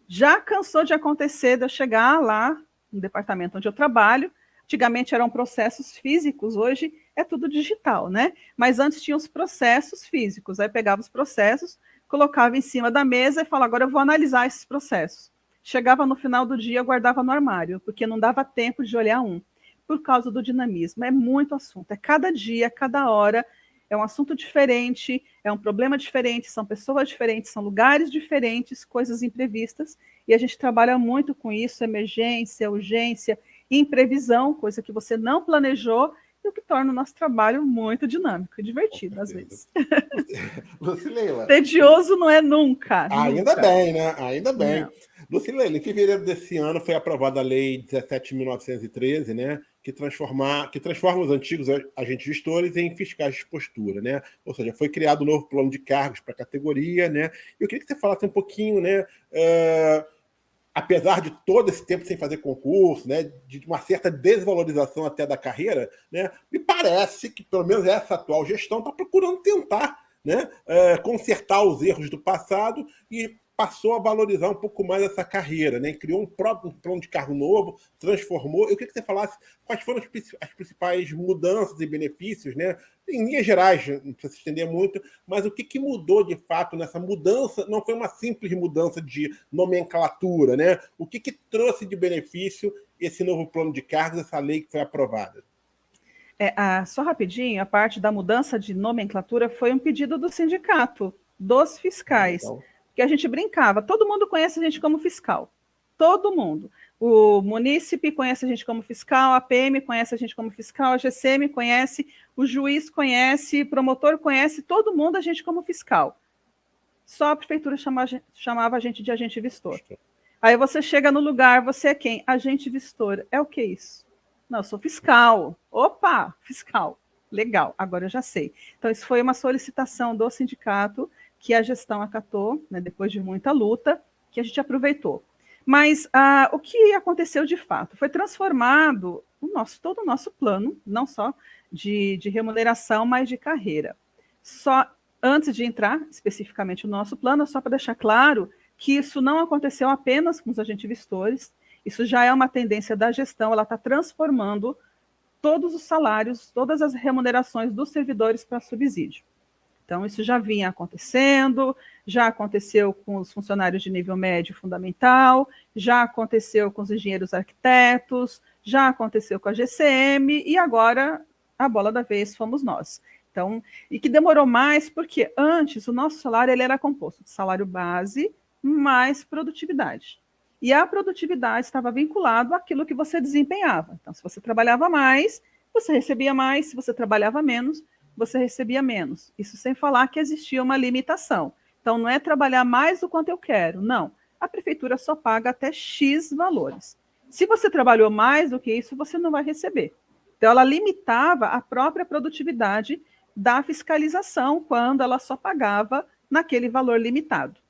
Já cansou de acontecer de eu chegar lá no departamento onde eu trabalho. Antigamente eram processos físicos, hoje é tudo digital, né? Mas antes tinha os processos físicos. Aí pegava os processos, colocava em cima da mesa e falava, agora eu vou analisar esses processos. Chegava no final do dia, guardava no armário, porque não dava tempo de olhar um, por causa do dinamismo. É muito assunto, é cada dia, cada hora, é um assunto diferente, é um problema diferente, são pessoas diferentes, são lugares diferentes, coisas imprevistas, e a gente trabalha muito com isso, emergência, urgência, imprevisão, coisa que você não planejou, e o que torna o nosso trabalho muito dinâmico e divertido, às vezes. Lucileila. Tedioso não é nunca. Ainda nunca. bem, né? Ainda bem. Não. Lucileila, em fevereiro desse ano foi aprovada a Lei 17.913, né? Que transforma os antigos agentes gestores em fiscais de postura, né? Ou seja, foi criado um novo plano de cargos para a categoria, né? Eu queria que você falasse um pouquinho, né? Apesar de todo esse tempo sem fazer concurso, né, de uma certa desvalorização até da carreira, né, me parece que, pelo menos, essa atual gestão está procurando tentar, né, consertar os erros do passado e passou a valorizar um pouco mais essa carreira, né, criou um próprio plano de cargo novo, transformou. Eu queria que você falasse quais foram as principais mudanças e benefícios, né, em linhas gerais, não precisa se estender muito, mas o que mudou de fato nessa mudança? Não foi uma simples mudança de nomenclatura, né? O que trouxe de benefício esse novo plano de cargos, essa lei que foi aprovada? Só rapidinho, a parte da mudança de nomenclatura foi um pedido do sindicato, dos fiscais, que a gente brincava, todo mundo conhece a gente como fiscal, todo mundo. O munícipe conhece a gente como fiscal, a PM conhece a gente como fiscal, a GCM conhece, o juiz conhece, o promotor conhece, todo mundo a gente como fiscal. Só a prefeitura chamava a gente de agente vistor. Aí você chega no lugar, você é quem? Agente vistor. É o que isso? Não, eu sou fiscal. Opa, fiscal. Legal, agora eu já sei. Então, isso foi uma solicitação do sindicato que a gestão acatou, né, depois de muita luta, que a gente aproveitou. Mas o que aconteceu de fato? Foi transformado todo o nosso plano, não só de remuneração, mas de carreira. Só antes de entrar especificamente no nosso plano, só para deixar claro que isso não aconteceu apenas com os agentes vistores, isso já é uma tendência da gestão, ela está transformando todos os salários, todas as remunerações dos servidores para subsídio. Então, isso já vinha acontecendo, já aconteceu com os funcionários de nível médio fundamental, já aconteceu com os engenheiros arquitetos, já aconteceu com a GCM, e agora a bola da vez fomos nós. Então, e que demorou mais, porque antes o nosso salário ele era composto de salário base mais produtividade. E a produtividade estava vinculado àquilo que você desempenhava. Então, se você trabalhava mais, você recebia mais, se você trabalhava menos, você recebia menos. Isso sem falar que existia uma limitação. Então, não é trabalhar mais do quanto eu quero, não. A prefeitura só paga até X valores. Se você trabalhou mais do que isso, você não vai receber. Então, ela limitava a própria produtividade da fiscalização quando ela só pagava naquele valor limitado.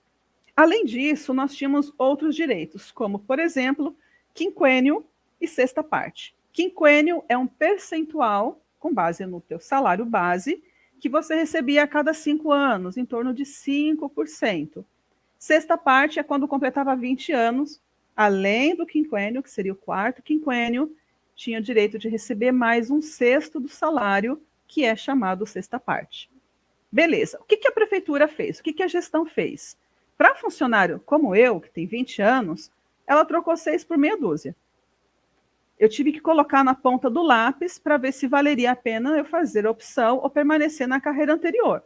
Além disso, nós tínhamos outros direitos, como, por exemplo, quinquênio e sexta parte. Quinquênio é um percentual, com base no teu salário base, que você recebia a cada 5 anos, em torno de 5%. Sexta parte é quando completava 20 anos, além do quinquênio, que seria o quarto quinquênio, tinha o direito de receber mais um sexto do salário, que é chamado sexta parte. Beleza. O que a prefeitura fez? O que a gestão fez? Para funcionário como eu, que tem 20 anos, ela trocou 6 por meia dúzia. Eu tive que colocar na ponta do lápis para ver se valeria a pena eu fazer a opção ou permanecer na carreira anterior.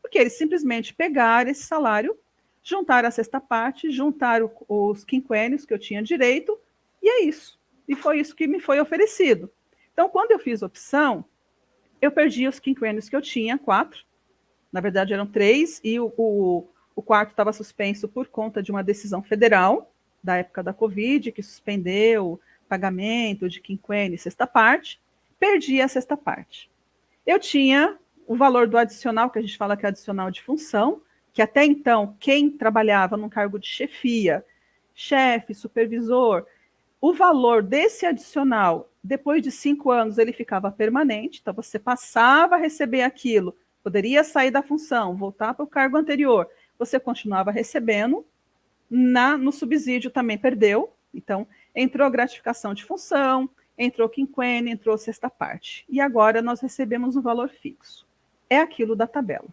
Porque eles simplesmente pegaram esse salário, juntaram a sexta parte, juntaram os quinquênios que eu tinha direito, e é isso. E foi isso que me foi oferecido. Então, quando eu fiz a opção, eu perdi os quinquênios que eu tinha, 4. Na verdade, eram 3, e o quarto estava suspenso por conta de uma decisão federal, da época da Covid, que suspendeu pagamento de quinquênio e sexta parte, perdi a sexta parte. Eu tinha o valor do adicional, que a gente fala que é adicional de função, que até então, quem trabalhava num cargo de chefia, chefe, supervisor, o valor desse adicional, depois de 5 anos, ele ficava permanente, então você passava a receber aquilo, poderia sair da função, voltar para o cargo anterior, você continuava recebendo, no subsídio também perdeu, então entrou gratificação de função, entrou quinquênio, entrou sexta parte. E agora nós recebemos um valor fixo. É aquilo da tabela.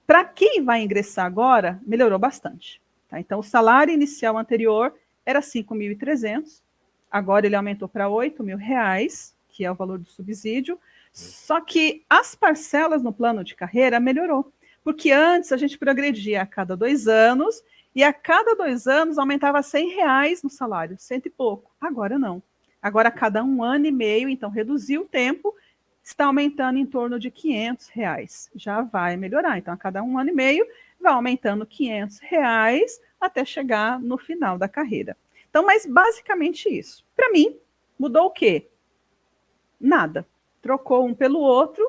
Para quem vai ingressar agora, melhorou bastante. Tá? Então, o salário inicial anterior era 5.300, agora ele aumentou para R$8.000, que é o valor do subsídio, só que as parcelas no plano de carreira melhorou, porque antes a gente progredia a cada 2 anos, e a cada 2 anos aumentava R$100 no salário, 100 e pouco. Agora não. Agora, a cada 1 ano e meio, então reduziu o tempo, está aumentando em torno de R$500. Já vai melhorar. Então, a cada 1 ano e meio, vai aumentando R$500 até chegar no final da carreira. Então, mas basicamente isso. Para mim, mudou o quê? Nada. Trocou um pelo outro,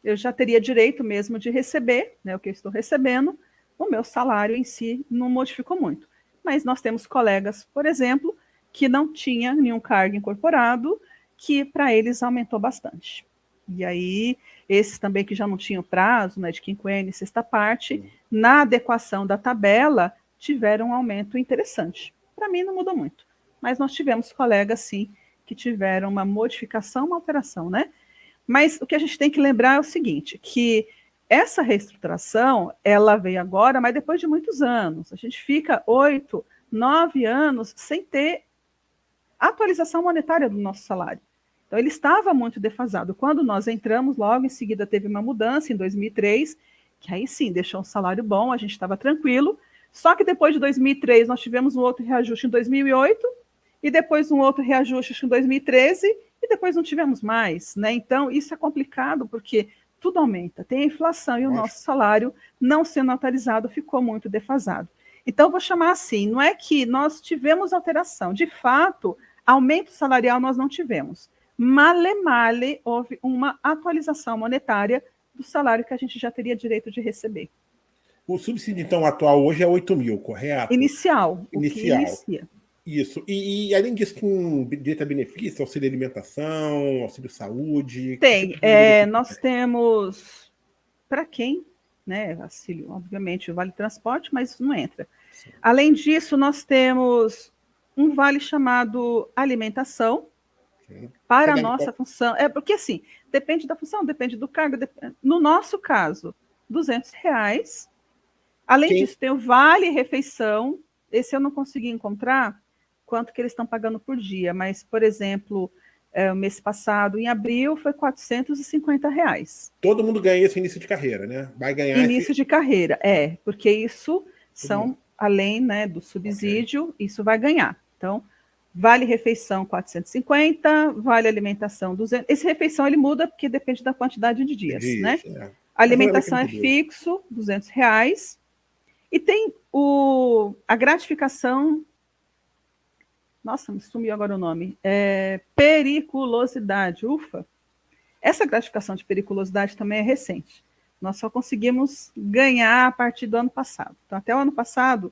eu já teria direito mesmo de receber, né, o que eu estou recebendo, o meu salário em si não modificou muito. Mas nós temos colegas, por exemplo, que não tinha nenhum cargo incorporado, que para eles aumentou bastante. E aí, esses também que já não tinham prazo, né, de quinquênio e sexta parte, na adequação da tabela, tiveram um aumento interessante. Para mim não mudou muito, mas nós tivemos colegas, sim, que tiveram uma modificação, uma alteração, né? Mas o que a gente tem que lembrar é o seguinte, que essa reestruturação, ela veio agora, mas depois de muitos anos. A gente fica 8, 9 anos sem ter atualização monetária do nosso salário. Então, ele estava muito defasado. Quando nós entramos, logo em seguida teve uma mudança, em 2003, que aí sim, deixou um salário bom, a gente estava tranquilo. Só que depois de 2003, nós tivemos um outro reajuste em 2008, e depois um outro reajuste em 2013, e depois não tivemos mais, né? Então, isso é complicado, porque tudo aumenta, tem a inflação, e o nosso salário, não sendo atualizado, ficou muito defasado. Então, vou chamar assim, não é que nós tivemos alteração. De fato, aumento salarial nós não tivemos. Male houve uma atualização monetária do salário que a gente já teria direito de receber. O subsídio, então, atual hoje é 8 mil, correto? Inicial. Inicial. O que inicia. Isso. E além disso, com direito a benefício, auxílio alimentação, auxílio saúde? Tem. Nós temos, para quem, né, auxílio, obviamente, o vale transporte, mas isso não entra. Sim. Além disso, nós temos um vale chamado alimentação, sim, para a nossa função. Porque, assim, depende da função, depende do cargo. No nosso caso, R$200. Além disso, tem o vale refeição. Esse eu não consegui encontrar quanto que eles estão pagando por dia, mas, por exemplo, o mês passado, em abril, foi R$450. Todo mundo ganha esse início de carreira, né? Vai ganhar início de carreira, porque isso são, além, né, do subsídio, isso vai ganhar. Então, vale refeição 450, vale alimentação 200. Esse refeição ele muda porque depende da quantidade de dias, né? Alimentação é fixo, R$200. E tem a gratificação. Nossa, me sumiu agora o nome. Periculosidade. Ufa! Essa gratificação de periculosidade também é recente. Nós só conseguimos ganhar a partir do ano passado. Então, até o ano passado,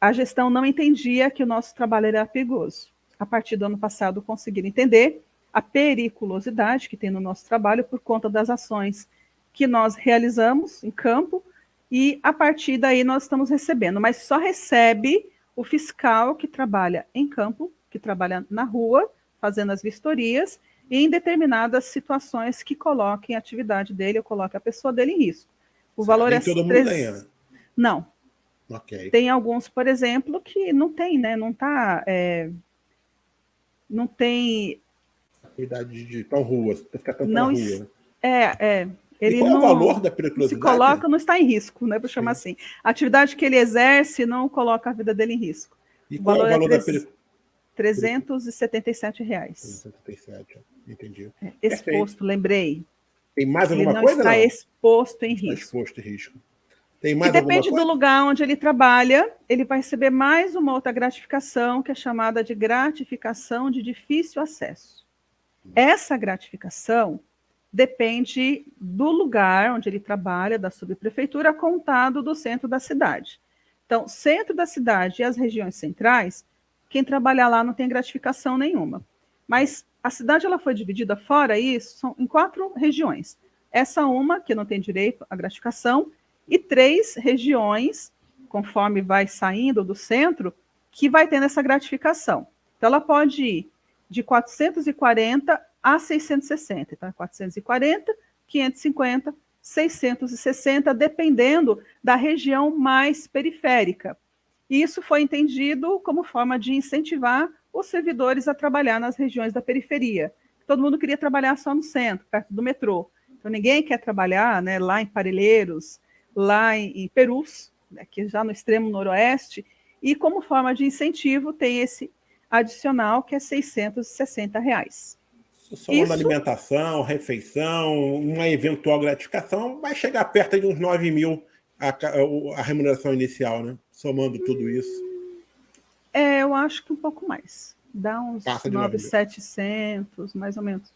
a gestão não entendia que o nosso trabalho era perigoso. A partir do ano passado, conseguiram entender a periculosidade que tem no nosso trabalho por conta das ações que nós realizamos em campo, e a partir daí nós estamos recebendo, mas só recebe o fiscal que trabalha em campo, que trabalha na rua, fazendo as vistorias, e em determinadas situações que coloquem a atividade dele ou coloquem a pessoa dele em risco. O valor é... todo mundo ganha. Não. Okay. Tem alguns, por exemplo, que não tem, né? Não está... não tem... Atividade de tão rua, ficar tanto não na rua. Ele e qual é o valor da periculosidade? Se coloca, não está em risco, né? Para chamar assim. A atividade que ele exerce não coloca a vida dele em risco. E qual é o valor da periculosidade? R$377. R$377, entendi. Exposto, lembrei. Tem mais alguma ele coisa? Está não? Exposto em risco. Exposto em risco. Tem mais e depende do lugar onde ele trabalha, ele vai receber mais uma outra gratificação, que é chamada de gratificação de difícil acesso. Essa gratificação depende do lugar onde ele trabalha, da subprefeitura, contado do centro da cidade. Então, centro da cidade e as regiões centrais, quem trabalhar lá não tem gratificação nenhuma. Mas a cidade ela foi dividida, fora isso, em 4 regiões. Essa uma, que não tem direito à gratificação, e 3 regiões, conforme vai saindo do centro, que vai tendo essa gratificação. Então, ela pode ir de 440 a 660. Então, 440, 550, 660, dependendo da região mais periférica. E isso foi entendido como forma de incentivar os servidores a trabalhar nas regiões da periferia. Todo mundo queria trabalhar só no centro, perto do metrô. Então, ninguém quer trabalhar, né, lá em Parelheiros, lá em Perus, né, que é já no extremo noroeste, e como forma de incentivo tem esse adicional, que é R$660. Somando alimentação, refeição, uma eventual gratificação, vai chegar perto de uns 9 mil a remuneração inicial, né? Somando tudo isso. Eu acho que um pouco mais. Dá uns 9.700, mais ou menos.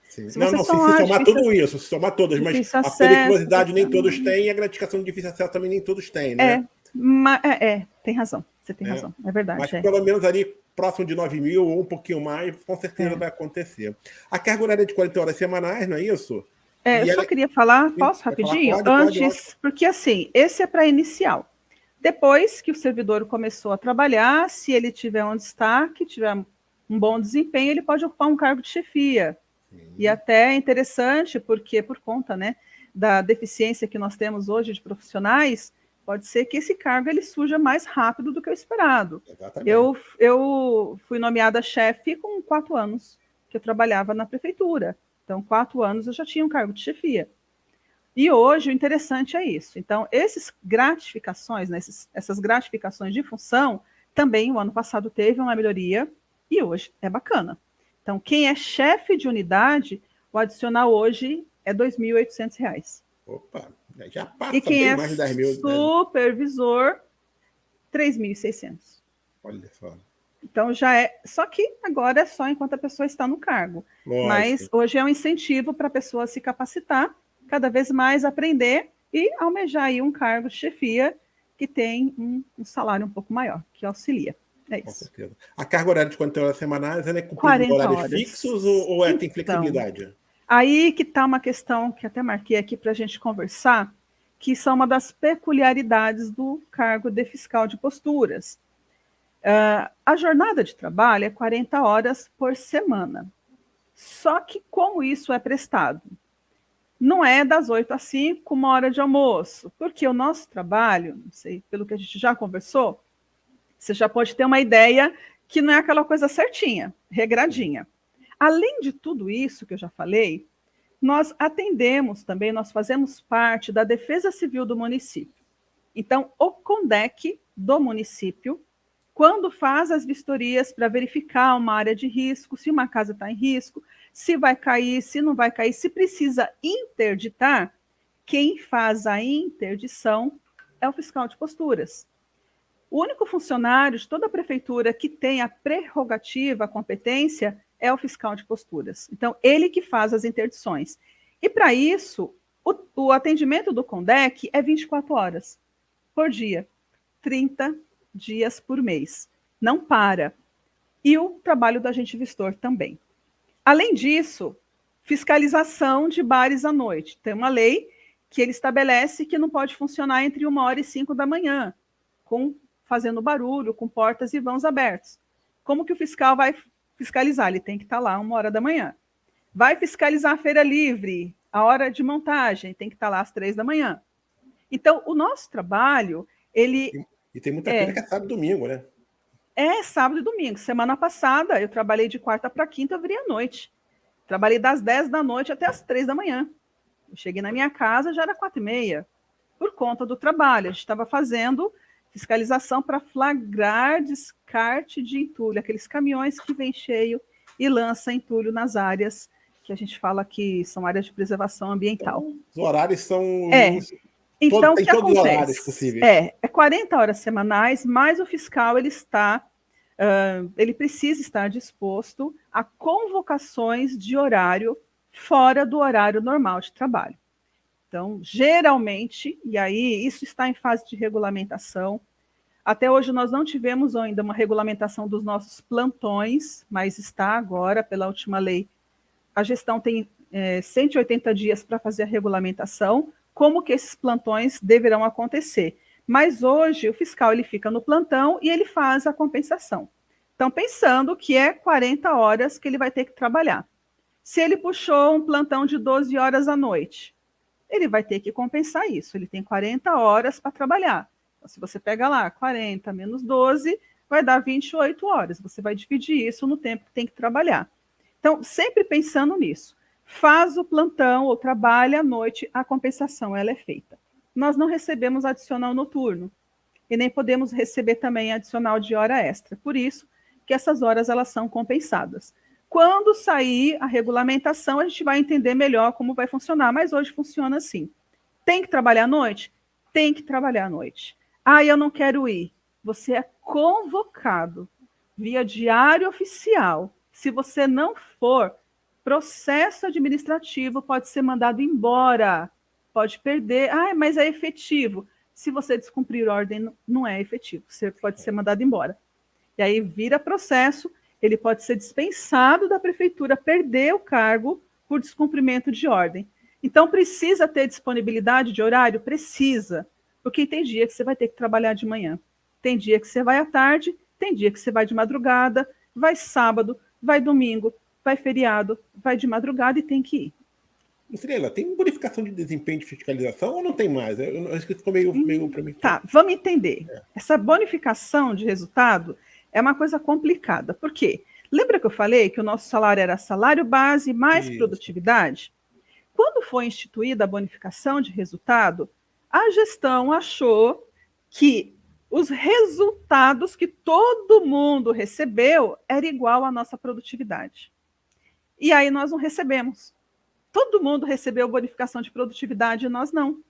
Sim. Se somar tudo isso, se somar todas, mas a periculosidade nem todos têm e a gratificação de difícil acesso também nem todos têm, né? Tem razão, você tem razão, é verdade. Mas pelo menos ali próximo de 9 mil ou um pouquinho mais, com certeza vai acontecer. A carga horária é de 40 horas semanais, não é isso? Eu só queria falar, posso rapidinho? Pode. Porque assim, esse é para inicial. Depois que o servidor começou a trabalhar, se ele tiver um destaque, tiver um bom desempenho, ele pode ocupar um cargo de chefia. E até é interessante, porque por conta, né, da deficiência que nós temos hoje de profissionais, pode ser que esse cargo ele surja mais rápido do que o esperado. Exatamente. Eu fui nomeada chefe com 4 anos que eu trabalhava na prefeitura. Então, 4 anos eu já tinha um cargo de chefia. E hoje o interessante é isso. Então, essas gratificações, né, essas gratificações de função, também o ano passado teve uma melhoria e hoje é bacana. Então, quem é chefe de unidade, o adicional hoje é R$2.800. Opa, já passa e quem bem mais de 10 mil. Supervisor, 3.600. Olha só. Então já é, só que agora é só enquanto a pessoa está no cargo. Lógico. Mas hoje é um incentivo para a pessoa se capacitar, cada vez mais aprender e almejar aí um cargo de chefia que tem um salário um pouco maior, que auxilia. É Com isso. certeza. A carga horária de 40 horas semanais, ela é cumprida em 40 horários horas. fixos ou tem Então, flexibilidade? aí que está uma questão que até marquei aqui para a gente conversar, que são uma das peculiaridades do cargo de fiscal de posturas. A jornada de trabalho é 40 horas por semana. Só que como isso é prestado? Não é das 8 às 5, uma hora de almoço, porque o nosso trabalho, não sei, pelo que a gente já conversou, você já pode ter uma ideia que não é aquela coisa certinha, regradinha. Além de tudo isso que eu já falei, nós atendemos também, nós fazemos parte da Defesa Civil do município. Então, o CONDEC do município, quando faz as vistorias para verificar uma área de risco, se uma casa está em risco, se vai cair, se não vai cair, se precisa interditar, quem faz a interdição é o fiscal de posturas. O único funcionário de toda a prefeitura que tem a prerrogativa, a competência, é o fiscal de posturas. Então, ele que faz as interdições. E para isso, o atendimento do CONDEC é 24 horas por dia, 30 dias por mês. Não para. E o trabalho do agente vistor também. Além disso, fiscalização de bares à noite. Tem uma lei que ele estabelece que não pode funcionar entre 1h e 5 da manhã, fazendo barulho, com portas e vãos abertos. Como que o fiscal vai fiscalizar? Ele tem que estar lá 1h da manhã. Vai fiscalizar a feira livre, a hora de montagem, tem que estar lá às 3 da manhã. Então, o nosso trabalho, ele... E tem muita feira que é sábado e domingo, né? É sábado e domingo. Semana passada, eu trabalhei de quarta para quinta, eu virei à noite. Trabalhei das 10 da noite até as 3 da manhã. Eu cheguei na minha casa, já era 4h30, por conta do trabalho. A gente estava fazendo fiscalização para flagrar descarte de entulho, aqueles caminhões que vêm cheio e lançam entulho nas áreas que a gente fala que são áreas de preservação ambiental. Então, os horários são... Então, tem o que todos acontece? Os horários possíveis. É 40 horas semanais, mas o fiscal ele precisa estar disposto a convocações de horário fora do horário normal de trabalho. Então, geralmente, e aí isso está em fase de regulamentação. Até hoje nós não tivemos ainda uma regulamentação dos nossos plantões, mas está agora, pela última lei. A gestão tem 180 dias para fazer a regulamentação, como que esses plantões deverão acontecer. Mas hoje o fiscal ele fica no plantão e ele faz a compensação. Então, pensando que é 40 horas que ele vai ter que trabalhar. Se ele puxou um plantão de 12 horas à noite, ele vai ter que compensar isso. Ele tem 40 horas para trabalhar. Então, se você pega lá 40 menos 12, vai dar 28 horas. Você vai dividir isso no tempo que tem que trabalhar. Então, sempre pensando nisso. Faz o plantão ou trabalha à noite, a compensação ela é feita. Nós não recebemos adicional noturno e nem podemos receber também adicional de hora extra. Por isso que essas horas elas são compensadas. Quando sair a regulamentação, a gente vai entender melhor como vai funcionar, mas hoje funciona assim. Tem que trabalhar à noite? Tem que trabalhar à noite. Ah, eu não quero ir. Você é convocado via diário oficial. Se você não for, processo administrativo pode ser mandado embora, pode perder. Ah, mas é efetivo. Se você descumprir ordem, não é efetivo. Você pode ser mandado embora. E aí vira processo, ele pode ser dispensado da prefeitura, perder o cargo por descumprimento de ordem. Então, precisa ter disponibilidade de horário? Precisa. Porque tem dia que você vai ter que trabalhar de manhã. Tem dia que você vai à tarde, tem dia que você vai de madrugada, vai sábado, vai domingo, vai feriado, vai de madrugada e tem que ir. Estrela, tem bonificação de desempenho de fiscalização ou não tem mais? Eu acho que ficou meio para mim. Tá, vamos entender. Essa bonificação de resultado é uma coisa complicada. Por quê? Lembra que eu falei que o nosso salário era salário base mais produtividade? Quando foi instituída a bonificação de resultado, a gestão achou que os resultados que todo mundo recebeu era igual à nossa produtividade. E aí nós não recebemos. Todo mundo recebeu bonificação de produtividade e nós não.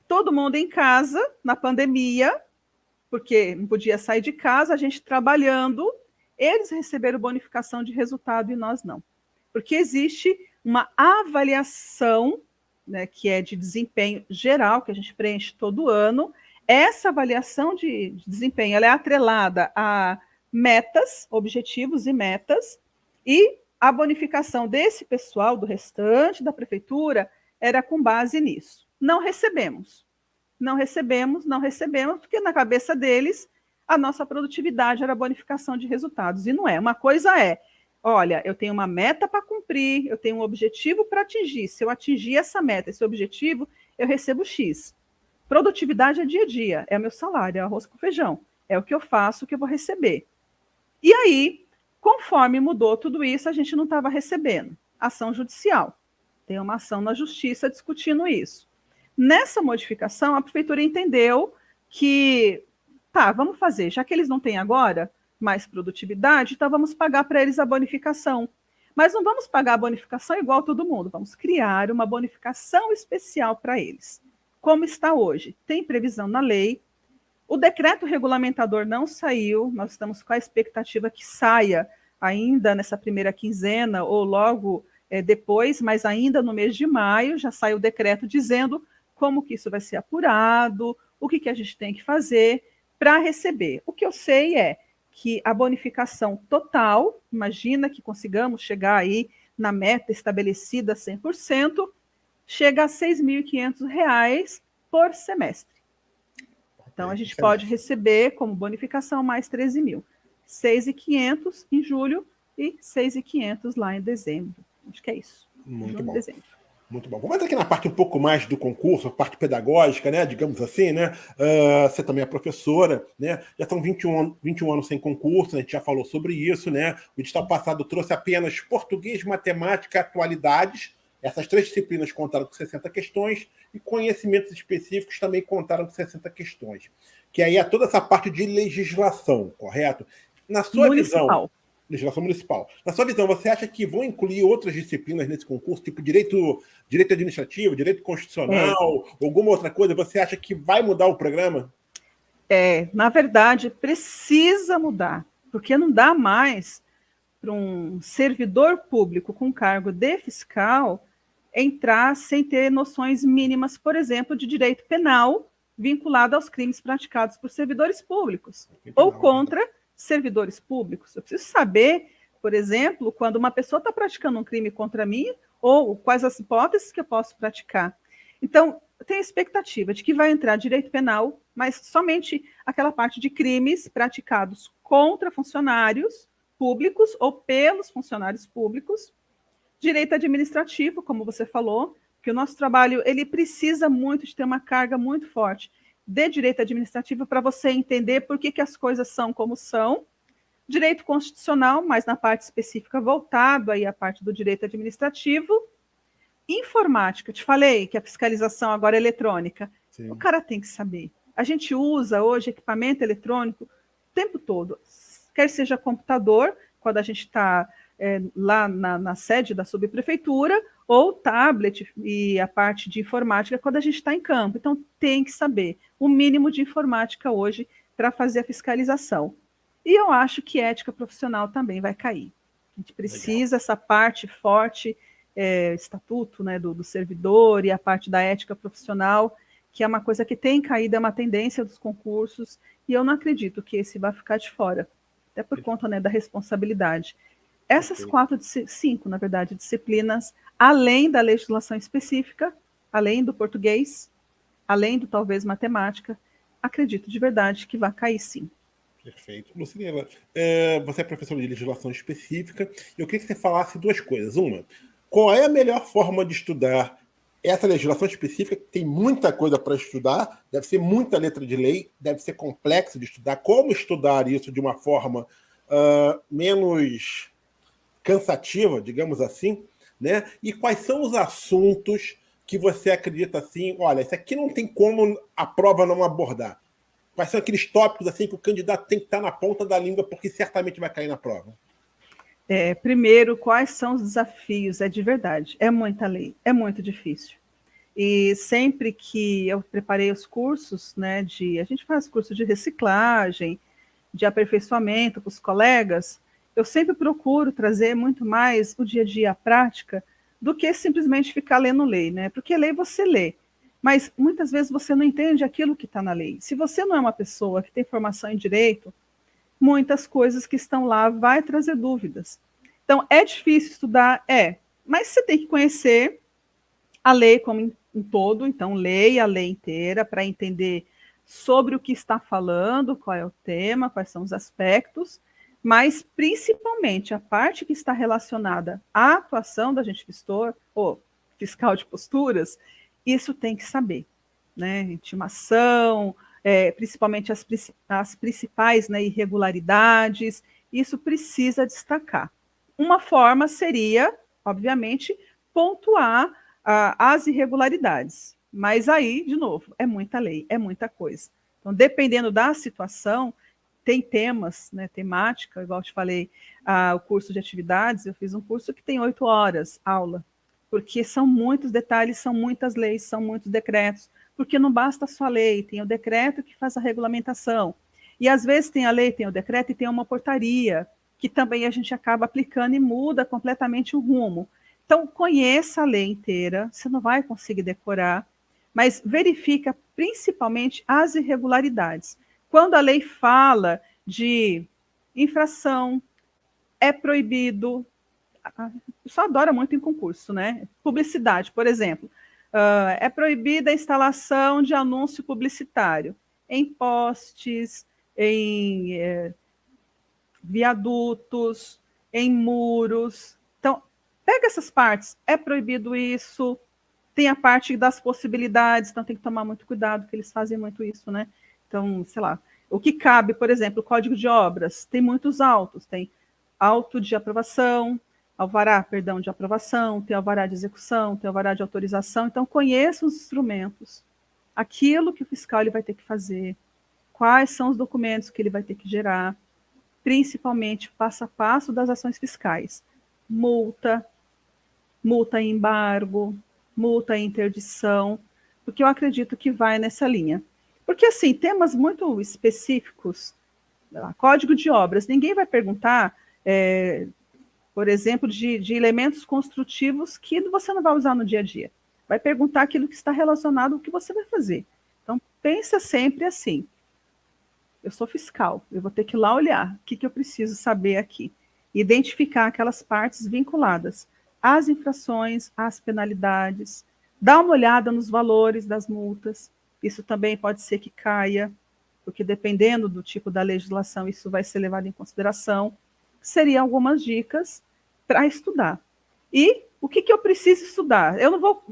Todo mundo em casa, na pandemia, porque não podia sair de casa, a gente trabalhando, eles receberam bonificação de resultado e nós não. Porque existe uma avaliação, né, que é de desempenho geral, que a gente preenche todo ano. Essa avaliação de desempenho ela é atrelada a metas, objetivos e metas, e a bonificação desse pessoal, do restante da prefeitura, era com base nisso. Não recebemos, porque na cabeça deles a nossa produtividade era bonificação de resultados, e não é. Uma coisa é, olha, eu tenho uma meta para cumprir, eu tenho um objetivo para atingir, se eu atingir essa meta, esse objetivo, eu recebo X. Produtividade é dia a dia, é o meu salário, é o arroz com feijão, é o que eu faço, o que eu vou receber. E aí, conforme mudou tudo isso, a gente não estava recebendo. Ação judicial. Tem uma ação na justiça discutindo isso. Nessa modificação, a prefeitura entendeu que, tá, vamos fazer, já que eles não têm agora mais produtividade, então vamos pagar para eles a bonificação. Mas não vamos pagar a bonificação igual a todo mundo, vamos criar uma bonificação especial para eles. Como está hoje? Tem previsão na lei. O decreto regulamentador não saiu, nós estamos com a expectativa que saia ainda nessa primeira quinzena ou logo depois, mas ainda no mês de maio já sai o decreto dizendo como que isso vai ser apurado, o que a gente tem que fazer para receber. O que eu sei é que a bonificação total, imagina que consigamos chegar aí na meta estabelecida 100%, chega a R$ 6.500 por semestre. Então, a gente pode receber como bonificação mais 13 mil. R$ 6.500 em julho e R$ 6.500 lá em dezembro. Acho que é isso. Muito bom. Muito bom. Vamos entrar aqui na parte um pouco mais do concurso, a parte pedagógica, né? Digamos assim, né? Você também é professora, né? Já estão 21 anos sem concurso, a gente já falou sobre isso, né? O edital passado trouxe apenas português, matemática e atualidades. Essas 3 disciplinas contaram com 60 questões e conhecimentos específicos também contaram com 60 questões. Que aí é toda essa parte de legislação, correto? Na sua visão, legislação municipal. Na sua visão, você acha que vão incluir outras disciplinas nesse concurso, tipo direito administrativo, direito constitucional, alguma outra coisa? Você acha que vai mudar o programa? Na verdade, precisa mudar, porque não dá mais para um servidor público com cargo de fiscal entrar sem ter noções mínimas, por exemplo, de direito penal vinculado aos crimes praticados por servidores públicos ou contra servidores públicos. Eu preciso saber, por exemplo, quando uma pessoa está praticando um crime contra mim ou quais as hipóteses que eu posso praticar. Então, eu tenho a expectativa de que vai entrar direito penal, mas somente aquela parte de crimes praticados contra funcionários públicos ou pelos funcionários públicos. Direito administrativo, como você falou, que o nosso trabalho ele precisa muito de ter uma carga muito forte de direito administrativo para você entender por que as coisas são como são. Direito constitucional, mas na parte específica voltado aí à parte do direito administrativo. Informática, te falei que a fiscalização agora é eletrônica. Sim. O cara tem que saber. A gente usa hoje equipamento eletrônico o tempo todo, quer seja computador, quando a gente está lá na sede da subprefeitura, ou tablet e a parte de informática quando a gente está em campo. Então, tem que saber o mínimo de informática hoje para fazer a fiscalização. E eu acho que ética profissional também vai cair. A gente precisa essa parte forte, estatuto, né, do servidor e a parte da ética profissional, que é uma coisa que tem caído, é uma tendência dos concursos, e eu não acredito que esse vai ficar de fora, até por conta, né, da responsabilidade. Essas 5, na verdade, disciplinas, além da legislação específica, além do português, além do talvez matemática, acredito de verdade que vai cair sim. Perfeito. Lucilena, você é professora de legislação específica, e eu queria que você falasse 2 coisas. Uma, qual é a melhor forma de estudar essa legislação específica, que tem muita coisa para estudar, deve ser muita letra de lei, deve ser complexo de estudar, como estudar isso de uma forma menos cansativa, digamos assim, né? E quais são os assuntos que você acredita assim, olha, isso aqui não tem como a prova não abordar? Quais são aqueles tópicos assim que o candidato tem que estar na ponta da língua porque certamente vai cair na prova? Primeiro, quais são os desafios? É de verdade, é muita lei, é muito difícil. E sempre que eu preparei os cursos, né, a gente faz curso de reciclagem, de aperfeiçoamento para os colegas, eu sempre procuro trazer muito mais o dia a dia, a prática, do que simplesmente ficar lendo lei, né? Porque lei você lê, mas muitas vezes você não entende aquilo que está na lei. Se você não é uma pessoa que tem formação em direito, muitas coisas que estão lá vai trazer dúvidas. Então, é difícil estudar? Mas você tem que conhecer a lei como um todo, então leia a lei inteira para entender sobre o que está falando, qual é o tema, quais são os aspectos, mas principalmente a parte que está relacionada à atuação da agente gestor ou fiscal de posturas, isso tem que saber, né? Intimação, principalmente as principais, né, irregularidades, isso precisa destacar. Uma forma seria, obviamente, pontuar as irregularidades. Mas aí, de novo, é muita lei, é muita coisa. Então, dependendo da situação, tem temas, né, temática, igual eu te falei, o curso de atividades, eu fiz um curso que tem 8 horas aula, porque são muitos detalhes, são muitas leis, são muitos decretos, porque não basta só a lei, tem o decreto que faz a regulamentação. E às vezes tem a lei, tem o decreto e tem uma portaria, que também a gente acaba aplicando e muda completamente o rumo. Então, conheça a lei inteira, você não vai conseguir decorar, mas verifica principalmente as irregularidades. Quando a lei fala de infração, é proibido, só adora muito em concurso, né? Publicidade, por exemplo, é proibida a instalação de anúncio publicitário em postes, em viadutos, em muros. Então, pega essas partes, é proibido isso, tem a parte das possibilidades, então tem que tomar muito cuidado, que eles fazem muito isso, né? Então, sei lá, o que cabe, por exemplo, o Código de Obras, tem muitos autos, tem auto de aprovação, alvará, perdão, de aprovação, tem alvará de execução, tem alvará de autorização, então conheça os instrumentos, aquilo que o fiscal ele vai ter que fazer, quais são os documentos que ele vai ter que gerar, principalmente passo a passo das ações fiscais, multa em embargo, multa em interdição, porque eu acredito que vai nessa linha. Porque, assim, temas muito específicos, Código de Obras, ninguém vai perguntar, por exemplo, de elementos construtivos que você não vai usar no dia a dia. Vai perguntar aquilo que está relacionado ao que você vai fazer. Então, pensa sempre assim, eu sou fiscal, eu vou ter que ir lá olhar o que eu preciso saber aqui. Identificar aquelas partes vinculadas às infrações, às penalidades, dá uma olhada nos valores das multas, isso também pode ser que caia, porque dependendo do tipo da legislação, isso vai ser levado em consideração. Seriam algumas dicas para estudar. E o que eu preciso estudar?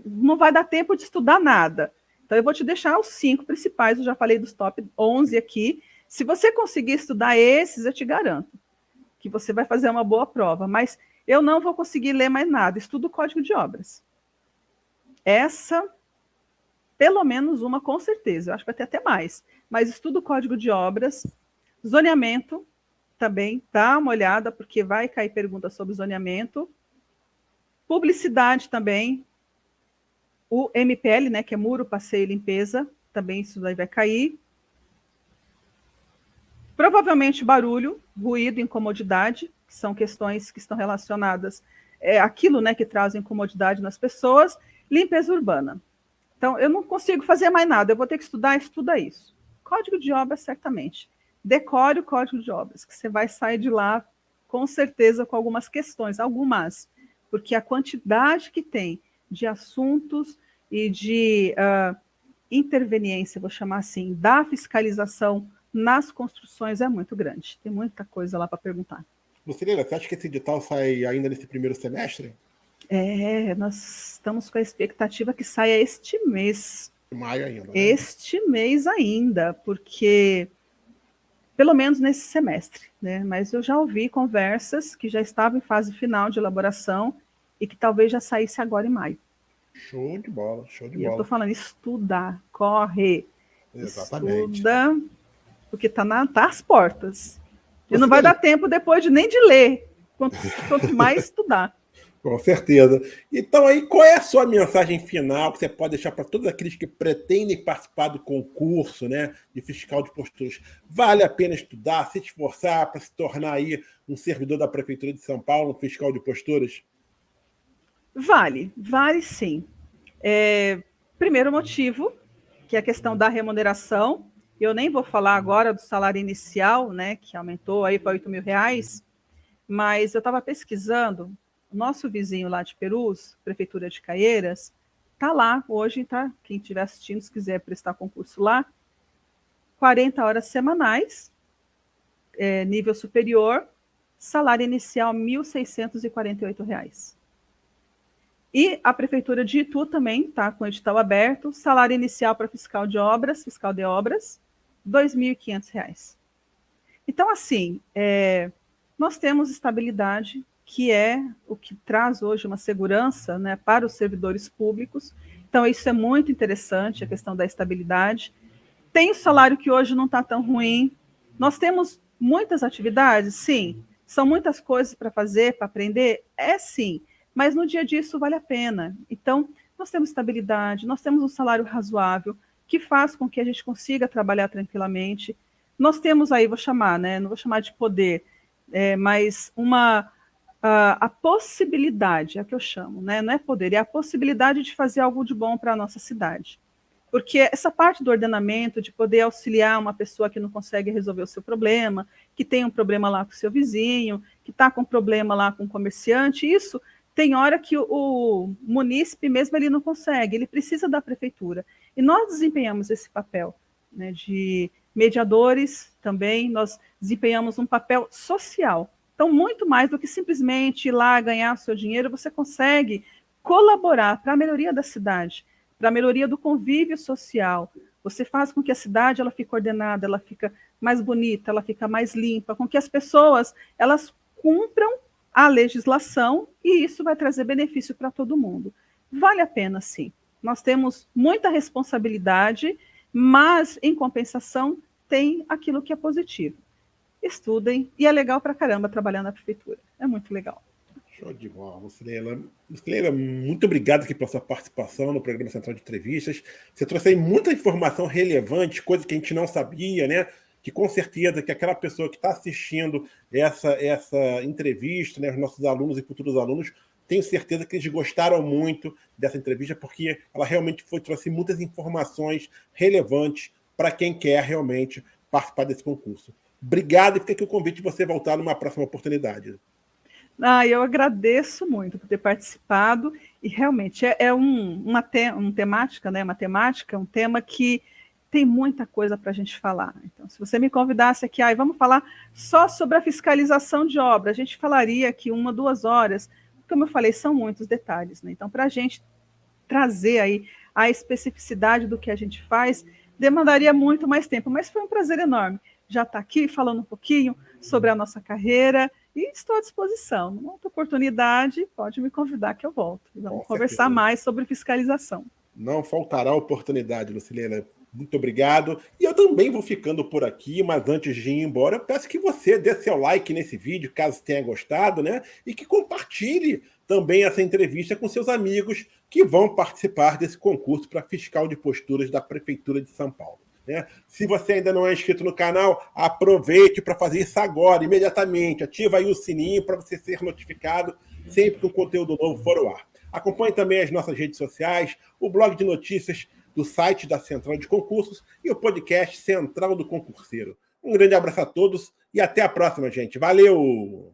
Não vai dar tempo de estudar nada. Então, eu vou te deixar os 5 principais, eu já falei dos top 11 aqui. Se você conseguir estudar esses, eu te garanto que você vai fazer uma boa prova, mas eu não vou conseguir ler mais nada. Estudo o Código de Obras. Essa, pelo menos uma, com certeza. Eu acho que vai ter até mais. Mas estudo o Código de Obras. Zoneamento, também, dá uma olhada, porque vai cair pergunta sobre zoneamento. Publicidade também. O MPL, né, que é muro, passeio e limpeza, também isso daí vai cair. Provavelmente barulho, ruído, incomodidade, que são questões que estão relacionadas àquilo, né, que traz incomodidade nas pessoas. Limpeza urbana. Então, eu não consigo fazer mais nada, eu vou ter que estudar isso. Código de Obras, certamente. Decore o Código de Obras, que você vai sair de lá, com certeza, com algumas questões, porque a quantidade que tem de assuntos e de interveniência, vou chamar assim, da fiscalização nas construções é muito grande. Tem muita coisa lá para perguntar. Lucilena, você acha que esse edital sai ainda nesse primeiro semestre? Nós estamos com a expectativa que saia este mês. Maio ainda. Né? Este mês ainda, porque pelo menos nesse semestre, né? Mas eu já ouvi conversas que já estavam em fase final de elaboração e que talvez já saísse agora em maio. Show de bola, show de bola. Eu estou falando, estudar, corre. Exatamente. Estuda, porque tá às portas. E não vai dar tempo depois nem de ler, quanto mais estudar. Com certeza. Então, aí, qual é a sua mensagem final que você pode deixar para todos aqueles que pretendem participar do concurso, né, de fiscal de posturas? Vale a pena estudar, se esforçar para se tornar aí um servidor da Prefeitura de São Paulo, um fiscal de posturas? Vale sim. Primeiro motivo, que é a questão da remuneração. Eu nem vou falar agora do salário inicial, né, que aumentou aí para R$ 8.000, mas eu estava pesquisando, o nosso vizinho lá de Perus, Prefeitura de Caieiras, está lá hoje, tá? Quem estiver assistindo, se quiser prestar concurso lá, 40 horas semanais, nível superior, salário inicial R$ 1.648. E a Prefeitura de Itu também está com o edital aberto, salário inicial para fiscal de obras, R$ 2.500. Então, assim, nós temos estabilidade, que é o que traz hoje uma segurança, né, para os servidores públicos. Então, isso é muito interessante, a questão da estabilidade. Tem o salário que hoje não está tão ruim. Nós temos muitas atividades, sim. São muitas coisas para fazer, para aprender? Sim. Mas no dia a dia isso vale a pena. Então, nós temos estabilidade, nós temos um salário razoável, que faz com que a gente consiga trabalhar tranquilamente. Nós temos aí, vou chamar, né, não vou chamar de poder, mas a possibilidade, é o que eu chamo, né, não é poder, é a possibilidade de fazer algo de bom para a nossa cidade. Porque essa parte do ordenamento, de poder auxiliar uma pessoa que não consegue resolver o seu problema, que tem um problema lá com o seu vizinho, que está com um problema lá com o comerciante, isso tem hora que o munícipe mesmo ele não consegue, ele precisa da prefeitura. E nós desempenhamos esse papel, né, de mediadores também, nós desempenhamos um papel social. Então, muito mais do que simplesmente ir lá ganhar o seu dinheiro, você consegue colaborar para a melhoria da cidade, para a melhoria do convívio social. Você faz com que a cidade ela fique ordenada, ela fica mais bonita, ela fica mais limpa, com que as pessoas elas cumpram a legislação e isso vai trazer benefício para todo mundo. Vale a pena, sim. Nós temos muita responsabilidade, mas, em compensação, tem aquilo que é positivo. Estudem, e é legal pra caramba trabalhar na prefeitura. É muito legal. Show de bola, Lucileila. Lucileila, muito obrigado aqui pela sua participação no Programa Central de Entrevistas. Você trouxe aí muita informação relevante, coisa que a gente não sabia, né? Que com certeza que aquela pessoa que está assistindo essa entrevista, né, os nossos alunos e futuros alunos, tenho certeza que eles gostaram muito dessa entrevista, porque ela realmente trouxe muitas informações relevantes para quem quer realmente participar desse concurso. Obrigado e fica aqui o convite de você voltar numa próxima oportunidade. Eu agradeço muito por ter participado e realmente uma temática, né, um tema que tem muita coisa para a gente falar. Então, se você me convidasse aqui, vamos falar só sobre a fiscalização de obra, a gente falaria aqui 1, 2 horas. Como eu falei, são muitos detalhes, né? Então, para a gente trazer aí a especificidade do que a gente faz, demandaria muito mais tempo, mas foi um prazer enorme já estar aqui falando um pouquinho sobre a nossa carreira e estou à disposição. Numa outra oportunidade, pode me convidar que eu volto. Vamos conversar mais sobre fiscalização. Não faltará oportunidade, Lucileila. Muito obrigado. E eu também vou ficando por aqui, mas antes de ir embora, eu peço que você dê seu like nesse vídeo, caso tenha gostado, né? E que compartilhe também essa entrevista com seus amigos que vão participar desse concurso para fiscal de posturas da Prefeitura de São Paulo. Né? Se você ainda não é inscrito no canal, aproveite para fazer isso agora, imediatamente. Ativa aí o sininho para você ser notificado sempre que um conteúdo novo for ao ar. Acompanhe também as nossas redes sociais, o blog de notícias do site da Central de Concursos e o podcast Central do Concurseiro. Um grande abraço a todos e até a próxima, gente. Valeu!